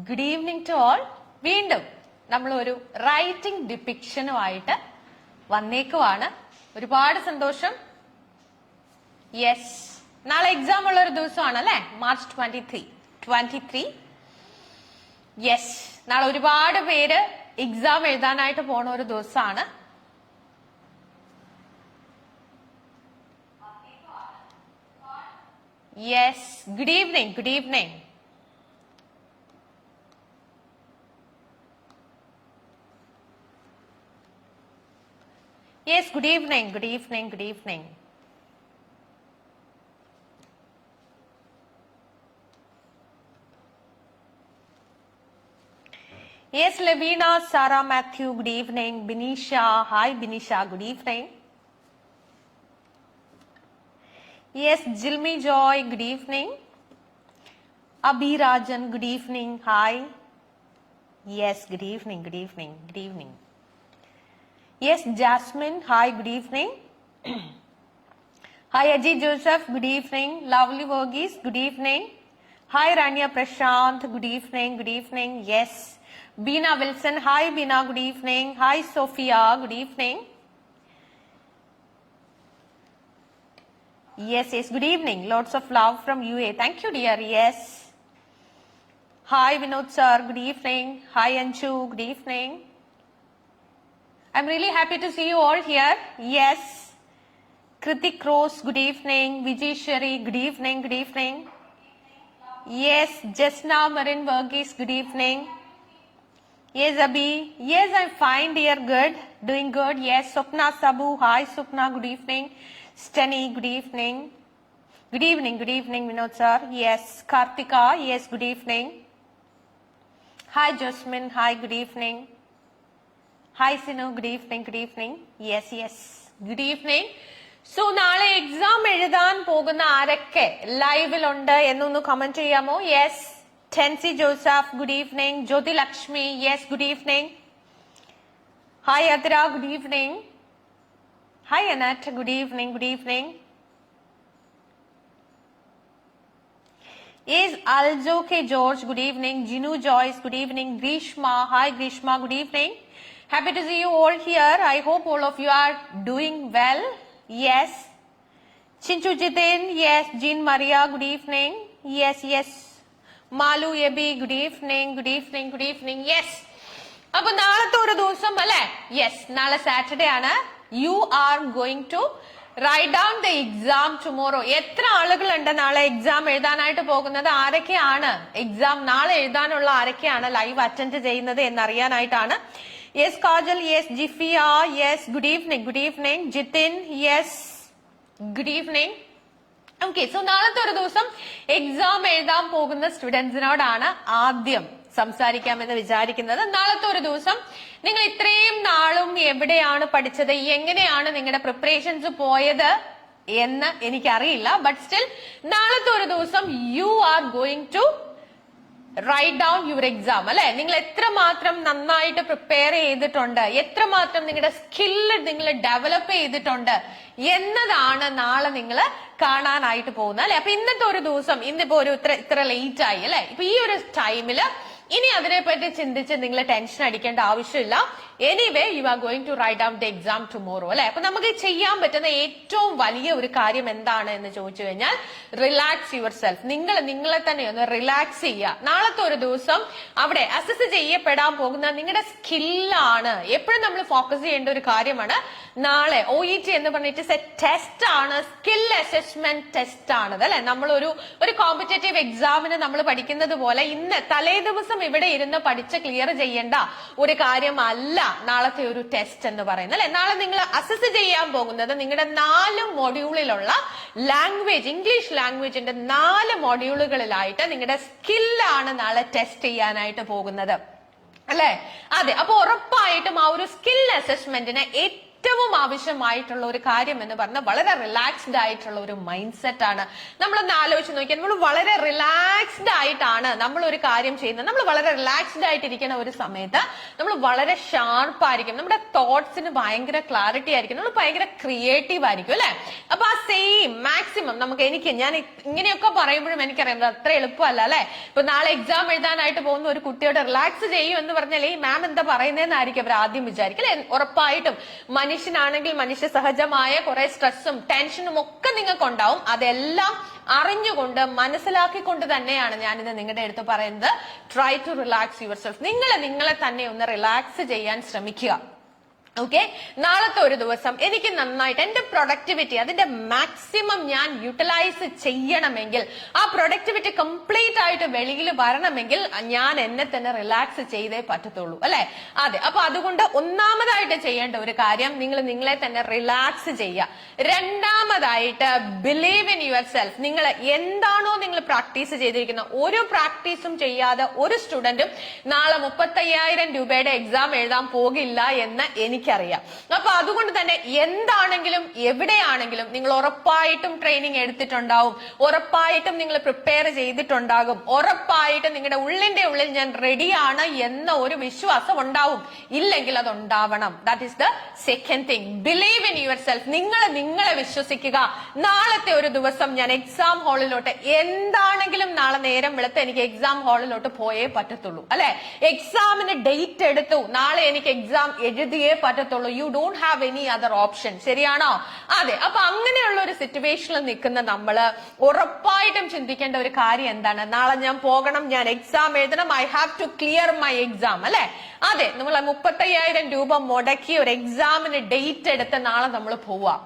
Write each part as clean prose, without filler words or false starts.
Good evening to all. വീണ്ടും നമ്മൾ ഒരു റൈറ്റിംഗ് ഡിപിക്ഷനുമായിട്ട് വന്നേക്കുവാണ്. ഒരുപാട് സന്തോഷം. യെസ്, നാളെ എക്സാം ഉള്ള ഒരു ദിവസമാണ് അല്ലെ, മാർച്ച് 23. യെസ്, നാളെ ഒരുപാട് പേര് എക്സാം എഴുതാനായിട്ട് പോണ ഒരു ദിവസമാണ്. Yes, good evening. Good evening. Yes, good evening, good evening, good evening. Yes, Levina, Sarah, Matthew, good evening. Binisha, hi Binisha, good evening. Yes, Jilmi Joy, good evening. Abhi Rajan, good evening, hi. Yes, good evening, good evening, good evening. Yes, Jasmine, hi, good evening. Hi, Ajay Joseph, good evening. Lovely Verghese, good evening. Hi, Rania Prashant, good evening, good evening. Yes. Beena Wilson, hi Beena, good evening. Hi, Sophia, good evening. Yes, yes, good evening. Lots of love from UA. Thank you, dear. Yes. Hi, Vinod sir, good evening. Hi, Anshu, good evening. I'm really happy to see you all here. Yes. Kritik Rose, good evening. Vijay Shari, good evening, good evening. Yes, Jasna Marin Verghese, good evening. Yes, Abhi. Yes, I'm fine, dear. Good. Doing good. Yes, Swapna Sabu. Hi, Swapna. Good evening. Steny, good evening. Good evening, good evening, Vinod sir. Yes, Kartika. Yes, good evening. Hi, Jasmine. Hi, good evening. Hi, Sinu. Good evening, good evening. Yes, yes. Good evening. So, നാളെ exam എഴുതാൻ പോകുന്ന ആരൊക്കെ ലൈവിലുണ്ട് എന്നൊന്ന് comment ചെയ്യാമോ? Yes, Tency Joseph, good evening. Jyothi Lakshmi, yes, good evening. Hi Athira, good evening. Hi Anet, good evening, good evening. Is Aljo K. George, good evening. Jinu Joyce, good evening. Grishma, hi Grishma, good evening. Happy to see you all here. I hope all of you are doing well. Yes. Chinchu Jitin, yes. Jean Maria, good evening. Yes, yes. Malu Yebi, good evening, good evening, good evening. Yes. അപ്പോൾ നാളത്തെ ഒരു ദിവസം അല്ലേ? Yes, നാളെ Saturday ആണ്. You are going to write down the exam tomorrow. എത്ര ആളുകളുണ്ട് നാളെ എക്സാം എഴുതാനായിട്ട് പോകുന്നത്? ആരൊക്കെയാണ് എക്സാം നാളെ എഴുതാനുള്ള ആരൊക്കെയാണ് ലൈവ് അറ്റൻഡ് ചെയ്യുന്നത് എന്നറിയാനായിട്ടാണ്. Yes Kajal, yes Jifiya, yes good evening, good evening. Jithin, yes good evening. Okay, so നാളത്തെ ഒരു ദിവസം എക്സാം എഴുതാൻ പോകുന്ന സ്റ്റുഡൻസിനോടാണ് ആദ്യം സംസാരിക്കാമെന്ന് വിചാരിക്കുന്നത്. നാളത്തെ ഒരു ദിവസം നിങ്ങൾ ഇത്രയും നാളും എവിടെയാണ് പഠിച്ചത്, എങ്ങനെയാണ് നിങ്ങളുടെ പ്രിപ്പറേഷൻസ് പോയത് എന്ന് എനിക്കറിയില്ല. ബട്ട് സ്റ്റിൽ നാളത്തെ ഒരു ദിവസം you are going to write down your exam അല്ലെ. നിങ്ങൾ എത്രമാത്രം നന്നായിട്ട് പ്രിപ്പയർ ചെയ്തിട്ടുണ്ട്, എത്രമാത്രം നിങ്ങളുടെ സ്കില്ല് നിങ്ങൾ ഡെവലപ്പ് ചെയ്തിട്ടുണ്ട് എന്നതാണ് നാളെ നിങ്ങൾ കാണാനായിട്ട് പോകുന്നത് അല്ലെ. അപ്പൊ ഇന്നത്തെ ഒരു ദിവസം, ഇന്നിപ്പോ ഒരു ഇത്ര ലേറ്റ് ആയി അല്ലെ. ഇപ്പൊ ഈ ഒരു ടൈമില് ഇനി അതിനെപ്പറ്റി ചിന്തിച്ച് നിങ്ങൾ ടെൻഷൻ അടിക്കേണ്ട ആവശ്യമില്ല. Anyway you are going to write down the exam tomorrow അല്ലെ. അപ്പൊ നമുക്ക് ചെയ്യാൻ പറ്റുന്ന ഏറ്റവും വലിയ ഒരു കാര്യം എന്താണ് എന്ന് ചോദിച്ചു കഴിഞ്ഞാൽ റിലാക്സ് യുവർ സെൽഫ്. നിങ്ങളെ തന്നെ ഒന്ന് റിലാക്സ് ചെയ്യുക. നാളത്തെ ഒരു ദിവസം അവിടെ അസസ് ചെയ്യപ്പെടാൻ പോകുന്ന നിങ്ങളുടെ സ്കില്ലാണ് എപ്പോഴും നമ്മൾ ഫോക്കസ് ചെയ്യേണ്ട ഒരു കാര്യമാണ്. നാളെ OET എന്ന് പറഞ്ഞിട്ട് ടെസ്റ്റ് ആണ്, സ്കിൽ അസസ്മെന്റ് ടെസ്റ്റ് ആണത് അല്ലെ. നമ്മൾ ഒരു കോമ്പറ്റേറ്റീവ് എക്സാമിന് നമ്മൾ പഠിക്കുന്നത് പോലെ ഇന്ന് തലേ ദിവസം ഇവിടെ ഇരുന്ന് പഠിച്ച് ക്ലിയർ ചെയ്യേണ്ട ഒരു കാര്യമല്ല നാളത്തെ ഒരു ടെസ്റ്റ് എന്ന് പറയുന്നത് അല്ലെ. നാളെ നിങ്ങൾ അസസ് ചെയ്യാൻ പോകുന്നത് നിങ്ങളുടെ 4 മൊഡ്യൂളിലുള്ള ലാംഗ്വേജ്, ഇംഗ്ലീഷ് ലാംഗ്വേജിന്റെ 4 മൊഡ്യൂളുകളിലായിട്ട് നിങ്ങളുടെ സ്കില്ലാണ് നാളെ ടെസ്റ്റ് ചെയ്യാനായിട്ട് പോകുന്നത് അല്ലെ. അതെ, അപ്പൊ ഉറപ്പായിട്ടും ആ ഒരു സ്കിൽ അസസ്മെന്റിന് ഏറ്റവും ആവശ്യമായിട്ടുള്ള ഒരു കാര്യം എന്ന് പറഞ്ഞാൽ വളരെ റിലാക്സ്ഡ് ആയിട്ടുള്ള ഒരു മൈൻഡ് സെറ്റ് ആണ്. നമ്മളൊന്ന് ആലോചിച്ച് നോക്കിയാൽ നമ്മൾ വളരെ റിലാക്സ്ഡ് ആയിട്ടാണ് നമ്മൾ ഒരു കാര്യം ചെയ്യുന്നത്, നമ്മൾ വളരെ റിലാക്സ്ഡ് ആയിട്ടിരിക്കുന്ന ഒരു സമയത്ത് നമ്മൾ വളരെ ഷാർപ്പായിരിക്കും, നമ്മുടെ തോട്ട്സിന് ഭയങ്കര ക്ലാരിറ്റി ആയിരിക്കും, നമ്മൾ ഭയങ്കര ക്രിയേറ്റീവ് ആയിരിക്കും അല്ലെ. അപ്പൊ ആ സെയിം മാക്സിമം ഞാൻ ഇങ്ങനെയൊക്കെ പറയുമ്പോഴും എനിക്കറിയാം അത്ര എളുപ്പമല്ല അല്ലെ. ഇപ്പൊ നാളെ എക്സാം എഴുതാനായിട്ട് പോകുന്ന ഒരു കുട്ടിയോട് റിലാക്സ് ചെയ്യും എന്ന് പറഞ്ഞാൽ ഈ മാം എന്താ പറയുന്നതെന്നായിരിക്കും അവർ ആദ്യം വിചാരിക്കും അല്ലെ. ഉറപ്പായിട്ടും മനുഷ്യനാണെങ്കിൽ മനുഷ്യ സഹജമായ കുറെ സ്ട്രെസ്സും ടെൻഷനും ഒക്കെ നിങ്ങൾക്ക് ഉണ്ടാവും. അതെല്ലാം അറിഞ്ഞുകൊണ്ട് മനസ്സിലാക്കിക്കൊണ്ട് തന്നെയാണ് ഞാനിത് നിങ്ങളുടെ അടുത്ത് പറയുന്നത്. Try to relax yourself. നിങ്ങളെ തന്നെ ഒന്ന് റിലാക്സ് ചെയ്യാൻ ശ്രമിക്കുക. ഓക്കെ, നാളത്തെ ഒരു ദിവസം എനിക്ക് നന്നായിട്ട് എന്റെ പ്രൊഡക്ടിവിറ്റി അതിന്റെ മാക്സിമം ഞാൻ യൂട്ടിലൈസ് ചെയ്യണമെങ്കിൽ, ആ പ്രൊഡക്ടിവിറ്റി കംപ്ലീറ്റ് ആയിട്ട് വെളിയിൽ വരണമെങ്കിൽ ഞാൻ എന്നെ തന്നെ റിലാക്സ് ചെയ്തേ പറ്റത്തുള്ളൂ അല്ലെ. അതെ, അപ്പൊ അതുകൊണ്ട് ഒന്നാമതായിട്ട് ചെയ്യേണ്ട ഒരു കാര്യം നിങ്ങളെ തന്നെ റിലാക്സ് ചെയ്യുക. രണ്ടാമതായിട്ട് ബിലീവ് ഇൻ യുവർ സെൽഫ്. നിങ്ങൾ എന്താണോ നിങ്ങൾ പ്രാക്ടീസ് ചെയ്തിരിക്കുന്നത്, ഒരു പ്രാക്ടീസും ചെയ്യാതെ ഒരു സ്റ്റുഡന്റും നാളെ 35,000 രൂപയുടെ എക്സാം എഴുതാൻ പോകില്ല എന്ന് എനിക്കറിയാം. അപ്പൊ അതുകൊണ്ട് തന്നെ എന്താണെങ്കിലും എവിടെയാണെങ്കിലും നിങ്ങൾ ഉറപ്പായിട്ടും ട്രെയിനിങ് എടുത്തിട്ടുണ്ടാവും, ഉറപ്പായിട്ടും നിങ്ങൾ പ്രിപ്പയർ ചെയ്തിട്ടുണ്ടാകും, ഉറപ്പായിട്ടും നിങ്ങളുടെ ഉള്ളിന്റെ ഉള്ളിൽ ഞാൻ റെഡിയാണ് എന്ന ഒരു വിശ്വാസം ഉണ്ടാവും. ഇല്ലെങ്കിൽ അത് ഉണ്ടാവണം. That is the second thing. Believe in yourself. നിങ്ങളെ വിശ്വസിക്കുക. നാളത്തെ ഒരു ദിവസം ഞാൻ എക്സാം ഹാളിലോട്ട് എന്താണെങ്കിലും നാളെ നേരം വെളുത്ത് എനിക്ക് എക്സാം ഹാളിലോട്ട് പോയേ പറ്റത്തുള്ളൂ അല്ലെ. എക്സാമിന് ഡേറ്റ് എടുത്തു, നാളെ എനിക്ക് എക്സാം എഴുതിയേ പറ്റത്തുള്ളൂ. You don't have any other option. ശരിയാണോ? അതെ. അപ്പൊ അങ്ങനെയുള്ള ഒരു സിറ്റുവേഷനിൽ നിൽക്കുന്ന നമ്മള് ഉറപ്പായിട്ടും ചിന്തിക്കേണ്ട ഒരു കാര്യം എന്താണ്? നാളെ ഞാൻ പോകണം, ഞാൻ എക്സാം എഴുതണം, I have to clear my exam അല്ലെ. അതെ, നമ്മൾ 35,000 രൂപ മുടക്കി ഒരു എക്സാമിന് ഡേറ്റ് എടുത്ത് നാളെ നമ്മൾ പോവാം.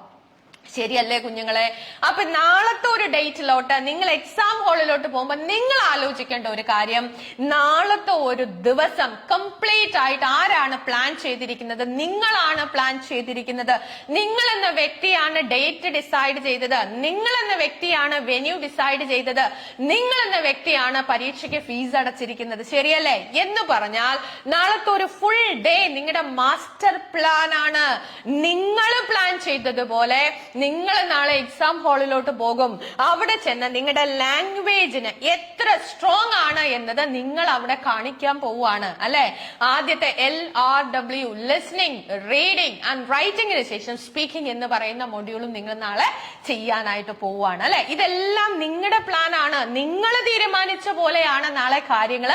ശരിയല്ലേ കുഞ്ഞുങ്ങളെ? അപ്പൊ നാളത്തെ ഒരു ഡേറ്റിലോട്ട് നിങ്ങൾ എക്സാം ഹാളിലോട്ട് പോകുമ്പോൾ നിങ്ങൾ ആലോചിക്കേണ്ട ഒരു കാര്യം, നാളത്തെ ഒരു ദിവസം കംപ്ലീറ്റ് ആയിട്ട് ആരാണ് പ്ലാൻ ചെയ്തിരിക്കുന്നത്? നിങ്ങളാണ് പ്ലാൻ ചെയ്തിരിക്കുന്നത്. നിങ്ങൾ എന്ന വ്യക്തിയാണ് ഡേറ്റ് ഡിസൈഡ് ചെയ്തത്, നിങ്ങൾ എന്ന വ്യക്തിയാണ് വെന്യൂ ഡിസൈഡ് ചെയ്തത്, നിങ്ങൾ എന്ന വ്യക്തിയാണ് പരീക്ഷയ്ക്ക് ഫീസ് അടച്ചിരിക്കുന്നത്. ശരിയല്ലേ? എന്ന് പറഞ്ഞാൽ നാളത്തെ ഒരു ഫുൾ ഡേ നിങ്ങളുടെ മാസ്റ്റർ പ്ലാൻ ആണ്. നിങ്ങൾ പ്ലാൻ ചെയ്തതുപോലെ നിങ്ങൾ നാളെ എക്സാം ഹാളിലോട്ട് പോകും. അവിടെ ചെന്ന് നിങ്ങളുടെ ലാംഗ്വേജിന് എത്ര സ്ട്രോങ് ആണ് എന്നത് നിങ്ങൾ അവിടെ കാണിക്കാൻ പോവുകയാണ് അല്ലെ. ആദ്യത്തെ LRW ലിസ്ണിംഗ്, റീഡിംഗ് ആൻഡ് റൈറ്റിംഗിന് ശേഷം സ്പീക്കിംഗ് എന്ന് പറയുന്ന മൊഡ്യൂളും നിങ്ങൾ നാളെ ചെയ്യാനായിട്ട് പോവുകയാണ് അല്ലെ. ഇതെല്ലാം നിങ്ങളുടെ പ്ലാൻ ആണ്. നിങ്ങൾ തീരുമാനിച്ച പോലെയാണ് നാളെ കാര്യങ്ങൾ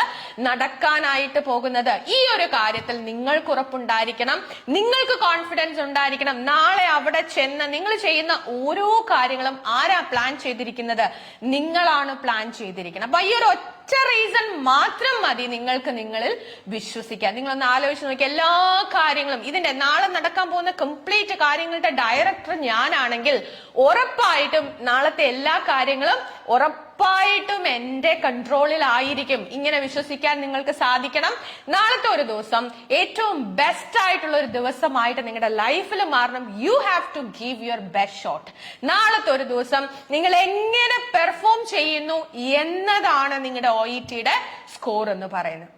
നടക്കാനായിട്ട് പോകുന്നത്. ഈ ഒരു കാര്യത്തിൽ നിങ്ങൾക്ക് ഉറപ്പുണ്ടായിരിക്കണം, നിങ്ങൾക്ക് കോൺഫിഡൻസ് ഉണ്ടായിരിക്കണം. നാളെ അവിടെ ചെന്ന് നിങ്ങൾ ചെയ്യുന്ന ഓരോ കാര്യങ്ങളും ആരാ പ്ലാൻ ചെയ്തിരിക്കുന്നത്? നിങ്ങളാണ് പ്ലാൻ ചെയ്തിരിക്കുന്നത്. അപ്പൊ ഈ ഒരു ഒറ്റ റീസൺ മാത്രം മതി നിങ്ങൾക്ക് നിങ്ങളിൽ വിശ്വസിക്കാൻ. നിങ്ങളൊന്ന് ആലോചിച്ച് നോക്കി, എല്ലാ കാര്യങ്ങളും ഇതിന്റെ നാളെ നടക്കാൻ പോകുന്ന കംപ്ലീറ്റ് കാര്യങ്ങളുടെ ഡയറക്ടർ ഞാനാണെങ്കിൽ ഉറപ്പായിട്ടും നാളത്തെ എല്ലാ കാര്യങ്ങളും ഉറപ്പായിട്ടും എന്റെ കൺട്രോളിലായിരിക്കും. ഇങ്ങനെ വിശ്വസിക്കാൻ നിങ്ങൾക്ക് സാധിക്കണം. നാളത്തെ ഒരു ദിവസം ഏറ്റവും ബെസ്റ്റ് ആയിട്ടുള്ള ഒരു ദിവസമായിട്ട് നിങ്ങളുടെ ലൈഫിൽ മാറണം. You have to give your best shot. നാളത്തെ ഒരു ദിവസം നിങ്ങൾ എങ്ങനെ പെർഫോം ചെയ്യുന്നു എന്നതാണ് നിങ്ങളുടെ OETയുടെ സ്കോർ എന്ന് പറയുന്നത്.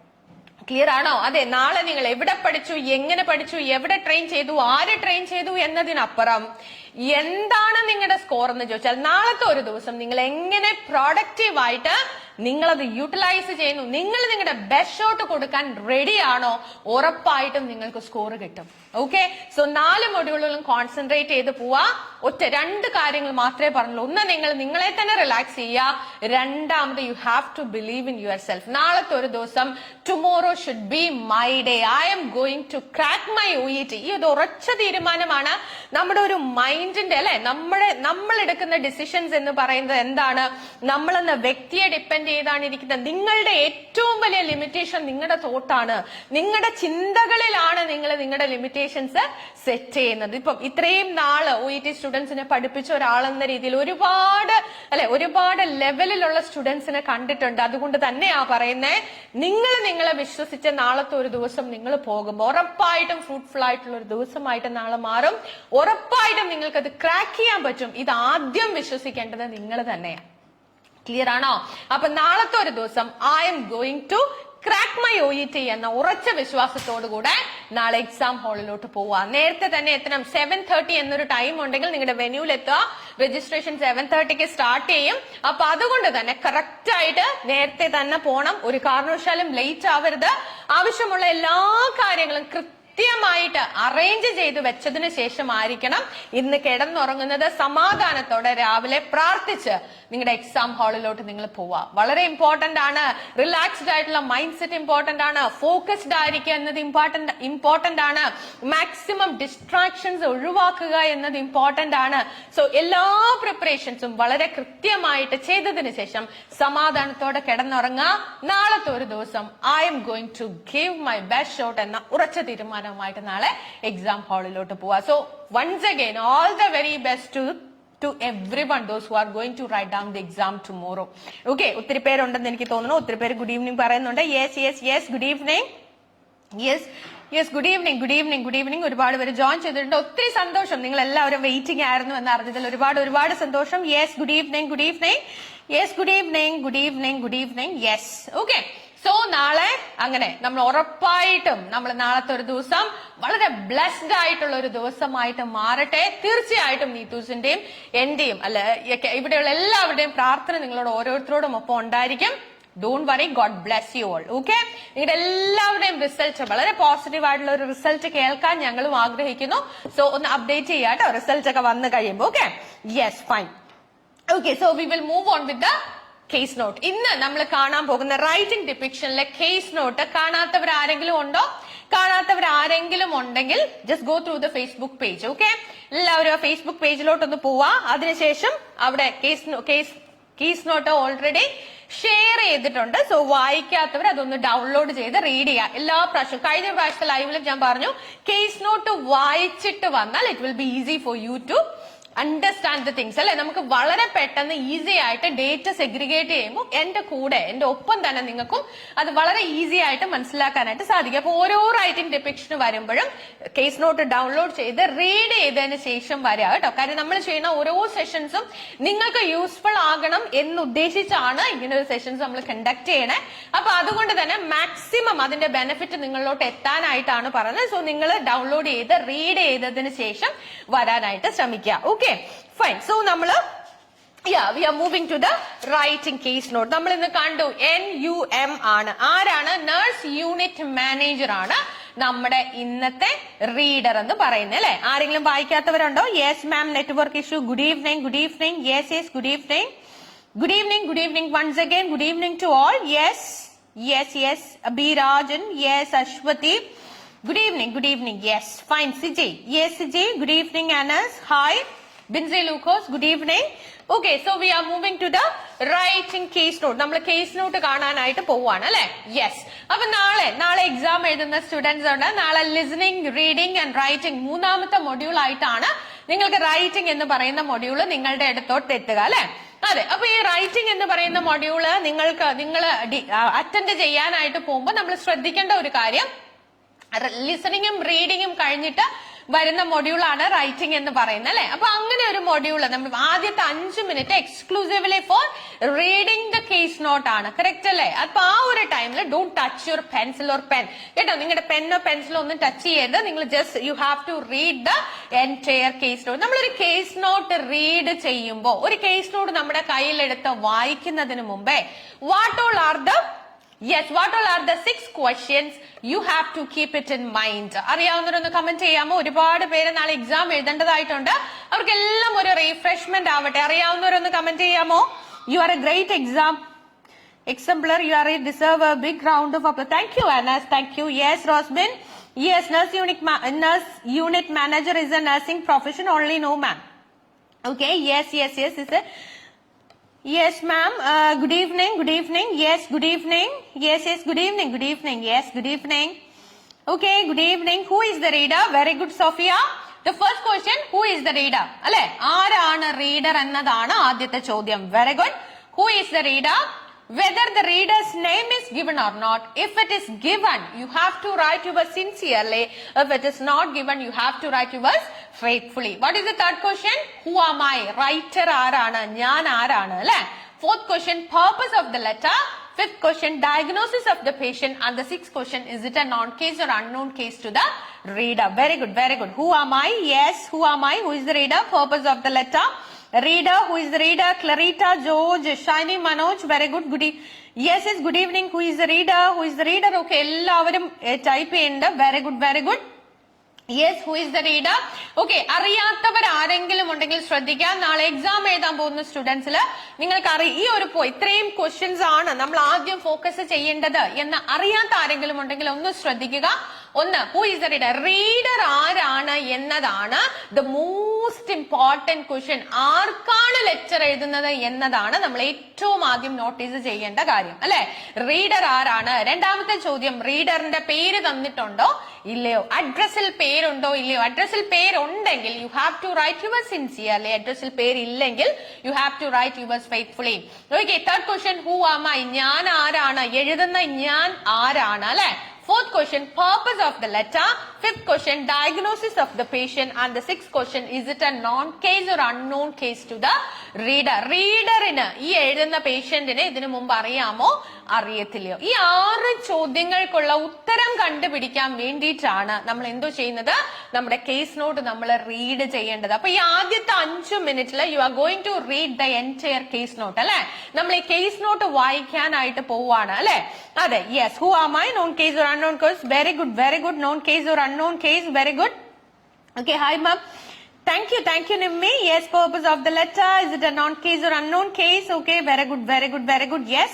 ക്ലിയർ ആണോ? അതെ, നാളെ നിങ്ങൾ എവിടെ പഠിച്ചു, എങ്ങനെ പഠിച്ചു, എവിടെ ട്രെയിൻ ചെയ്തു, ആര് ട്രെയിൻ ചെയ്തു എന്നതിനപ്പുറം എന്താണ് നിങ്ങളുടെ സ്കോർ എന്ന് ചോദിച്ചാൽ നാളത്തെ ഒരു ദിവസം നിങ്ങൾ എങ്ങനെ പ്രൊഡക്റ്റീവായിട്ട് നിങ്ങളത് യൂട്ടിലൈസ് ചെയ്യുന്നു, നിങ്ങൾ നിങ്ങളുടെ ബെസ്റ്റ് ഷോട്ട് കൊടുക്കാൻ റെഡിയാണോ, ഉറപ്പായിട്ടും നിങ്ങൾക്ക് സ്കോർ കിട്ടും. ഓക്കെ, സോ 4 മൊഡ്യൂളുകളും കോൺസെൻട്രേറ്റ് ചെയ്ത് പോവാ. ഒറ്റ 2 കാര്യങ്ങൾ മാത്രമേ പറഞ്ഞുള്ളൂ. ഒന്ന്, നിങ്ങൾ നിങ്ങളെ തന്നെ റിലാക്സ് ചെയ്യുക. രണ്ടാമത്, you have to believe in yourself. നാളത്തെ ഒരു ദിവസം tomorrow should be my day. I'm going to crack my OET. ഈ ഒരു ഉറച്ച തീരുമാനമാണ് നമ്മുടെ ഒരു മൈൻഡിന്റെ അല്ലെ. നമ്മൾ എടുക്കുന്ന ഡിസിഷൻസ് എന്ന് പറയുന്നത് എന്താണ്? നമ്മളെന്ന വ്യക്തിയെ ഡിപ്പെൻഡ് ചെയ്താണ് ഇരിക്കുന്നത്. നിങ്ങളുടെ ഏറ്റവും വലിയ ലിമിറ്റേഷൻ നിങ്ങളുടെ തോട്ടാണ്, നിങ്ങളുടെ ചിന്തകളിലാണ് നിങ്ങൾ നിങ്ങളുടെ ലിമിറ്റേഷൻസ് സെറ്റ് ചെയ്യുന്നത്. ഇപ്പം ഇത്രയും നാള് OET സ്റ്റുഡൻസിനെ പഠിപ്പിച്ച ഒരാളെന്ന രീതിയിൽ ഒരുപാട് ലെവലിലുള്ള സ്റ്റുഡൻസിനെ കണ്ടിട്ടുണ്ട്. അതുകൊണ്ട് തന്നെയാ പറയുന്നേ, നിങ്ങളെ വിശ്വസിച്ച നാളത്തെ ഒരു ദിവസം നിങ്ങൾ പോകുമ്പോൾ ഉറപ്പായിട്ടും ഫ്രൂട്ട്ഫുൾ ആയിട്ടുള്ള ഒരു ദിവസമായിട്ട് നാളെ മാറും. ഉറപ്പായിട്ടും നിങ്ങൾക്കത് ക്രാക്ക് ചെയ്യാൻ പറ്റും. ഇത് ആദ്യം വിശ്വസിക്കേണ്ടത് നിങ്ങൾ തന്നെയാണ്. ക്ലിയർ ആണോ? അപ്പൊ നാളത്തെ ഒരു ദിവസം I'm going to crack my OET എന്ന ഉറച്ച വിശ്വാസത്തോടുകൂടെ നാളെ എക്സാം ഹാളിലോട്ട് പോവുക. നേരത്തെ തന്നെ എത്തണം. 7:30 എന്നൊരു ടൈം ഉണ്ടെങ്കിൽ നിങ്ങളുടെ വെന്യൂവിൽ എത്തുക. രജിസ്ട്രേഷൻ 7:30 സ്റ്റാർട്ട് ചെയ്യും. അപ്പൊ അതുകൊണ്ട് തന്നെ കറക്റ്റ് ആയിട്ട് നേരത്തെ തന്നെ പോണം. ഒരു കാരണവശാലും ലേറ്റ് ആവരുത്. ആവശ്യമുള്ള എല്ലാ കാര്യങ്ങളും കൃത്യമായിട്ട് അറേഞ്ച് ചെയ്ത് വെച്ചതിന് ശേഷമായിരിക്കണം ഇന്ന് കിടന്നുറങ്ങുന്നത്. സമാധാനത്തോടെ രാവിലെ പ്രാർത്ഥിച്ച് നിങ്ങളുടെ എക്സാം ഹാളിലോട്ട് നിങ്ങൾ പോവുക. വളരെ ഇമ്പോർട്ടന്റ് ആണ്. റിലാക്സ്ഡ് ആയിട്ടുള്ള മൈൻഡ് സെറ്റ് ഇമ്പോർട്ടന്റ് ആണ്. ഫോക്കസ്ഡ് ആയിരിക്കുക എന്നത് ഇമ്പോർട്ടന്റ് ആണ്. മാക്സിമം ഡിസ്ട്രാക്ഷൻസ് ഒഴിവാക്കുക എന്നത് ഇമ്പോർട്ടന്റ് ആണ്. സോ എല്ലാ പ്രിപ്പറേഷൻസും വളരെ കൃത്യമായിട്ട് ചെയ്തതിന് ശേഷം സമാധാനത്തോടെ കിടന്നുറങ്ങുക. നാളത്തെ ഒരു ദിവസം I'm going to give my best shot എന്ന ഉറച്ച തീരുമാനവുമായിട്ട് നാളെ എക്സാം ഹാളിലോട്ട് പോവുക. So once again all the very best to everyone, those who are going to write down the exam tomorrow. Okay, ഒത്തിരി പേരുണ്ടെന്ന് എനിക്ക് തോന്നുന്നു. ഒത്തിരി പേര് ഗുഡ് ഈവനിങ് പറയുന്നുണ്ട്. Yes good evening. Yes good evening. ഒരുപാട് പേര് ജോയിൻ ചെയ്തിട്ടുണ്ട്. ഒത്തിരി സന്തോഷം. നിങ്ങൾ എല്ലാവരും വെയിറ്റിംഗ് ആയിരുന്നു എന്ന് അറിഞ്ഞതിൽ ഒരുപാട് സന്തോഷം. Yes good evening. Yes okay. So നാളെ അങ്ങനെ നമ്മൾ ഉറപ്പായിട്ടും നമ്മൾ നാളത്തെ ഒരു ദിവസം വളരെ ബ്ലെസ്ഡ് ആയിട്ടുള്ള ഒരു ദിവസമായിട്ട് മാറട്ടെ. തീർച്ചയായിട്ടും നീതൂസിന്റെയും എന്റെയും അല്ല ഇവിടെയുള്ള എല്ലാവരുടെയും പ്രാർത്ഥന നിങ്ങളോട് ഓരോരുത്തരോടും ഒപ്പം ഉണ്ടായിരിക്കും. Don't worry, God bless you all. Okay, നിങ്ങളുടെ എല്ലാവരുടെയും റിസൾട്ട് വളരെ പോസിറ്റീവ് ആയിട്ടുള്ള ഒരു റിസൾട്ട് കേൾക്കാൻ ഞങ്ങളും ആഗ്രഹിക്കുന്നു. സോ ഒന്ന് അപ്ഡേറ്റ് ചെയ്യാട്ടോ റിസൾട്ട് ഒക്കെ വന്നു കഴിയുമ്പോൾ. Okay, yes fine. Okay, so we will move on with the case note. ഇന്ന് നമ്മൾ കാണാൻ പോകുന്ന റൈറ്റിംഗ് ഡിപിക്ഷനിലെ കേസ് നോട്ട് കാണാത്തവരാരെങ്കിലും ഉണ്ടെങ്കിൽ just go through the Facebook page. Okay, എല്ലാവരും ആ ഫേസ്ബുക്ക് പേജിലോട്ടൊന്ന് പോവാ. അതിനുശേഷം അവിടെ കേസ് നോട്ട് ഓൾറെഡി ഷെയർ ചെയ്തിട്ടുണ്ട്. സോ വായിക്കാത്തവർ അതൊന്ന് ഡൗൺലോഡ് ചെയ്ത് റീഡ് ചെയ്യുക. എല്ലാ പ്രാവശ്യവും കഴിഞ്ഞ പ്രാവശ്യത്തെ ലൈവിലും ഞാൻ പറഞ്ഞു, കേസ് നോട്ട് വായിച്ചിട്ട് വന്നാൽ it will be easy for you to understand the things അല്ലെ. നമുക്ക് വളരെ പെട്ടെന്ന് ഈസി ആയിട്ട് ഡേറ്റ സെഗ്രിഗേറ്റ് ചെയ്യുമ്പോൾ എന്റെ ഒപ്പം തന്നെ നിങ്ങൾക്കും അത് വളരെ ഈസി ആയിട്ട് മനസ്സിലാക്കാനായിട്ട് സാധിക്കും. അപ്പൊ ഓരോ റൈറ്റിംഗ് ഡിപിക്ഷന് വരുമ്പോഴും കേസ് നോട്ട് ഡൗൺലോഡ് ചെയ്ത് റീഡ് ചെയ്തതിന് ശേഷം വരിക കേട്ടോ. കാര്യം നമ്മൾ ചെയ്യുന്ന ഓരോ സെഷൻസും നിങ്ങൾക്ക് യൂസ്ഫുൾ ആകണം എന്നുദ്ദേശിച്ചാണ് ഇങ്ങനെ ഒരു സെഷൻസ് നമ്മൾ കണ്ടക്ട് ചെയ്യണേ. അപ്പൊ അതുകൊണ്ട് തന്നെ മാക്സിമം അതിന്റെ ബെനിഫിറ്റ് നിങ്ങളിലോട്ട് എത്താനായിട്ടാണ് പറഞ്ഞത്. സോ നിങ്ങൾ ഡൗൺലോഡ് ചെയ്ത് റീഡ് ചെയ്തതിന് ശേഷം വരാനായിട്ട് ശ്രമിക്കുക. Okay fine. സോ നമ്മള് we are moving to the writing case note. നമ്മൾ ഇന്ന് കണ്ടു NUM ആണ്. ആരാണ്? നഴ്സ് യൂണിറ്റ് മാനേജർ ആണ് നമ്മുടെ ഇന്നത്തെ റീഡർ എന്ന് പറയുന്നത് അല്ലെ. ആരെങ്കിലും വായിക്കാത്തവരുണ്ടോ? Yes ma'am, network issue. Good evening. Yes good evening. Once again good evening to all. Yes Abirajan. Yes Aswathy. Good evening. Yes, fine. CJ. Yes, CJ. Good evening, Anas. Hi. Binzi Lucas. Good evening. Okay, so we are moving to the writing case note. നമ്മൾ case not കാണാനായിട്ട് പോവാണ് അല്ലെ. Yes. അപ്പൊ നാളെ exam എഴുതുന്ന students ഉണ്ട്. നാളെ listening, reading and writing മൂന്നാമത്തെ മൊഡ്യൂൾ ആയിട്ടാണ് നിങ്ങൾക്ക് റൈറ്റിംഗ് എന്ന് പറയുന്ന മൊഡ്യൂൾ നിങ്ങളുടെ അടുത്തോട്ട് എത്തുക അല്ലെ. അതെ, അപ്പൊ ഈ റൈറ്റിംഗ് എന്ന് പറയുന്ന മൊഡ്യൂള് നിങ്ങൾ അറ്റൻഡ് ചെയ്യാനായിട്ട് പോകുമ്പോൾ നമ്മൾ ശ്രദ്ധിക്കേണ്ട ഒരു കാര്യം, ലിസണിങ്ങും റീഡിങ്ങും കഴിഞ്ഞിട്ട് വരുന്ന മൊഡ്യൂളാണ് റൈറ്റിംഗ് എന്ന് പറയുന്നത് അല്ലെ. അപ്പൊ അങ്ങനെ ഒരു മൊഡ്യൂള് നമ്മൾ ആദ്യത്തെ 5 minute exclusively for reading the case note ആണ്. കറക്റ്റ് അല്ലേ? അപ്പൊ ആ ഒരു ടൈമിൽ don't touch your pencil or pen കേട്ടോ. നിങ്ങളുടെ പെന്നോ പെൻസിലോ ഒന്നും ടച്ച് ചെയ്യരുത്. നിങ്ങൾ just you have to read the entire case note. നമ്മളൊരു കേസ് നോട്ട് റീഡ് ചെയ്യുമ്പോൾ, ഒരു കേസ് നോട്ട് നമ്മുടെ കയ്യിലെടുത്ത് വായിക്കുന്നതിന് മുമ്പേ what all are the 6 questions you have to keep it in mind? അറിയാവുന്നവരൊന്ന് കമന്റ് ചെയ്യാമോ? ഒരുപാട് പേര് നാളെ എക്സാം എഴുതേണ്ടതായിട്ടുണ്ട്. അവർക്കെല്ലാം ഒരു റീഫ്രഷ്മെന്റ് ആവട്ടെ. അറിയാവുന്നവരൊന്ന് കമന്റ് ചെയ്യാമോ? You are a great exemplar. You are deserve a big round of applause. Thank you, Anas. Thank you. Yes, Rosmin. Yes, nurse unit manager is a nursing profession only. No, ma'am. Okay. Yes. Is a yes, ma'am. Good evening. Yes, good evening. Yes, good evening. Yes, good evening. Okay, good evening. Who is the reader? Very good, Sophia. The first question, who is the reader? അല്ലെ, ആരാണ് reader എന്നതാണ് ആദ്യത്തെ ചോദ്യം. Very good. Who is the reader? Whether the reader's name is given or not. If it is given, you have to write yours sincerely. If it is not given, you have to write yours faithfully. What is the third question? Who am I? Writer ആരാണ്? ഞാൻ ആരാണ്? അല്ലെ. Fourth question, purpose of the letter. Fifth question, diagnosis of the patient. And the sixth question, is it a known case or unknown case to the reader? Very good, very good. Who am I? Yes, who am I? Who is the reader? Purpose of the letter. Reader, who is the reader? Clarita, George, Shiny, Manoj. Very good. Yes, yes, good evening. Who is the reader? Who is the reader? Okay, എല്ലാവരും type ചെയ്യണ്ട. Very good, very good. Yes, who is the reader? Okay, അറിയാത്തവർ ആരെങ്കിലും ഉണ്ടെങ്കിൽ ശ്രദ്ധിക്കുക. നാളെ exam എഴുതാൻ പോകുന്ന സ്റ്റുഡൻസിൽ നിങ്ങൾക്ക് ഈ ഒരു ഇത്രയും ക്വസ്റ്റ്യൻസ് ആണ് നമ്മൾ ആദ്യം ഫോക്കസ് ചെയ്യേണ്ടത് എന്ന് അറിയാത്ത ആരെങ്കിലും ഉണ്ടെങ്കിൽ ഒന്ന് ശ്രദ്ധിക്കുക. ഒന്ന്, who is the reader? Reader ആരാണ് എന്നതാണ് ദ മോസ്റ്റ് ഇമ്പോർട്ടന്റ് ക്വസ്റ്റ്യൻ. ആർക്കാണ് ലെക്ചർ എഴുതുന്നത് എന്നതാണ് നമ്മൾ ഏറ്റവും ആദ്യം നോട്ടീസ് ചെയ്യേണ്ട കാര്യം, അല്ലെ? റീഡർ ആരാണ്? രണ്ടാമത്തെ ചോദ്യം, റീഡറിന്റെ പേര് തന്നിട്ടുണ്ടോ ഇല്ലയോ? അഡ്രസ്സിൽ പേരുണ്ടോ ഇല്ലയോ? അഡ്രസ്സിൽ പേരുണ്ടെങ്കിൽ you have to write yours sincerely. അഡ്രസ്സിൽ പേരില്ലെങ്കിൽ you have to write yours faithfully. Okay, third question, who am I? ഞാൻ ആരാണ്? എഴുതുന്ന ഞാൻ ആരാണ്, അല്ലെ? Fourth question, purpose of the letter. Fifth question, diagnosis of the patient. And the sixth question, is it a known case or unknown case to the reader? റീഡറിന് ഈ എഴുതുന്ന പേഷ്യന്റിനെ ഇതിനു മുമ്പ് അറിയാമോ അറിയത്തില്ലയോ? ഈ 6 ചോദ്യങ്ങൾക്കുള്ള ഉത്തരം കണ്ടുപിടിക്കാൻ വേണ്ടിയിട്ടാണ് നമ്മൾ എന്തോ ചെയ്യുന്നത്, നമ്മുടെ കേസ് നോട്ട് നമ്മൾ റീഡ് ചെയ്യേണ്ടത്. അപ്പൊ ഈ ആദ്യത്തെ 5 മിനിറ്റിൽ you are going to read the entire case note, അല്ലെ? നമ്മൾ ഈ കേസ് നോട്ട് വായിക്കാനായിട്ട് പോവാണ്, അല്ലെ? അതെ, yes. Who am I? Known case or unknown case? Very good, very good. Known case or unknown case? Very good. Okay, hi ma'am. Thank you Nimmi. Yes, purpose of the letter. Is it a known case or unknown case? Okay, very good, very good, very good. Yes,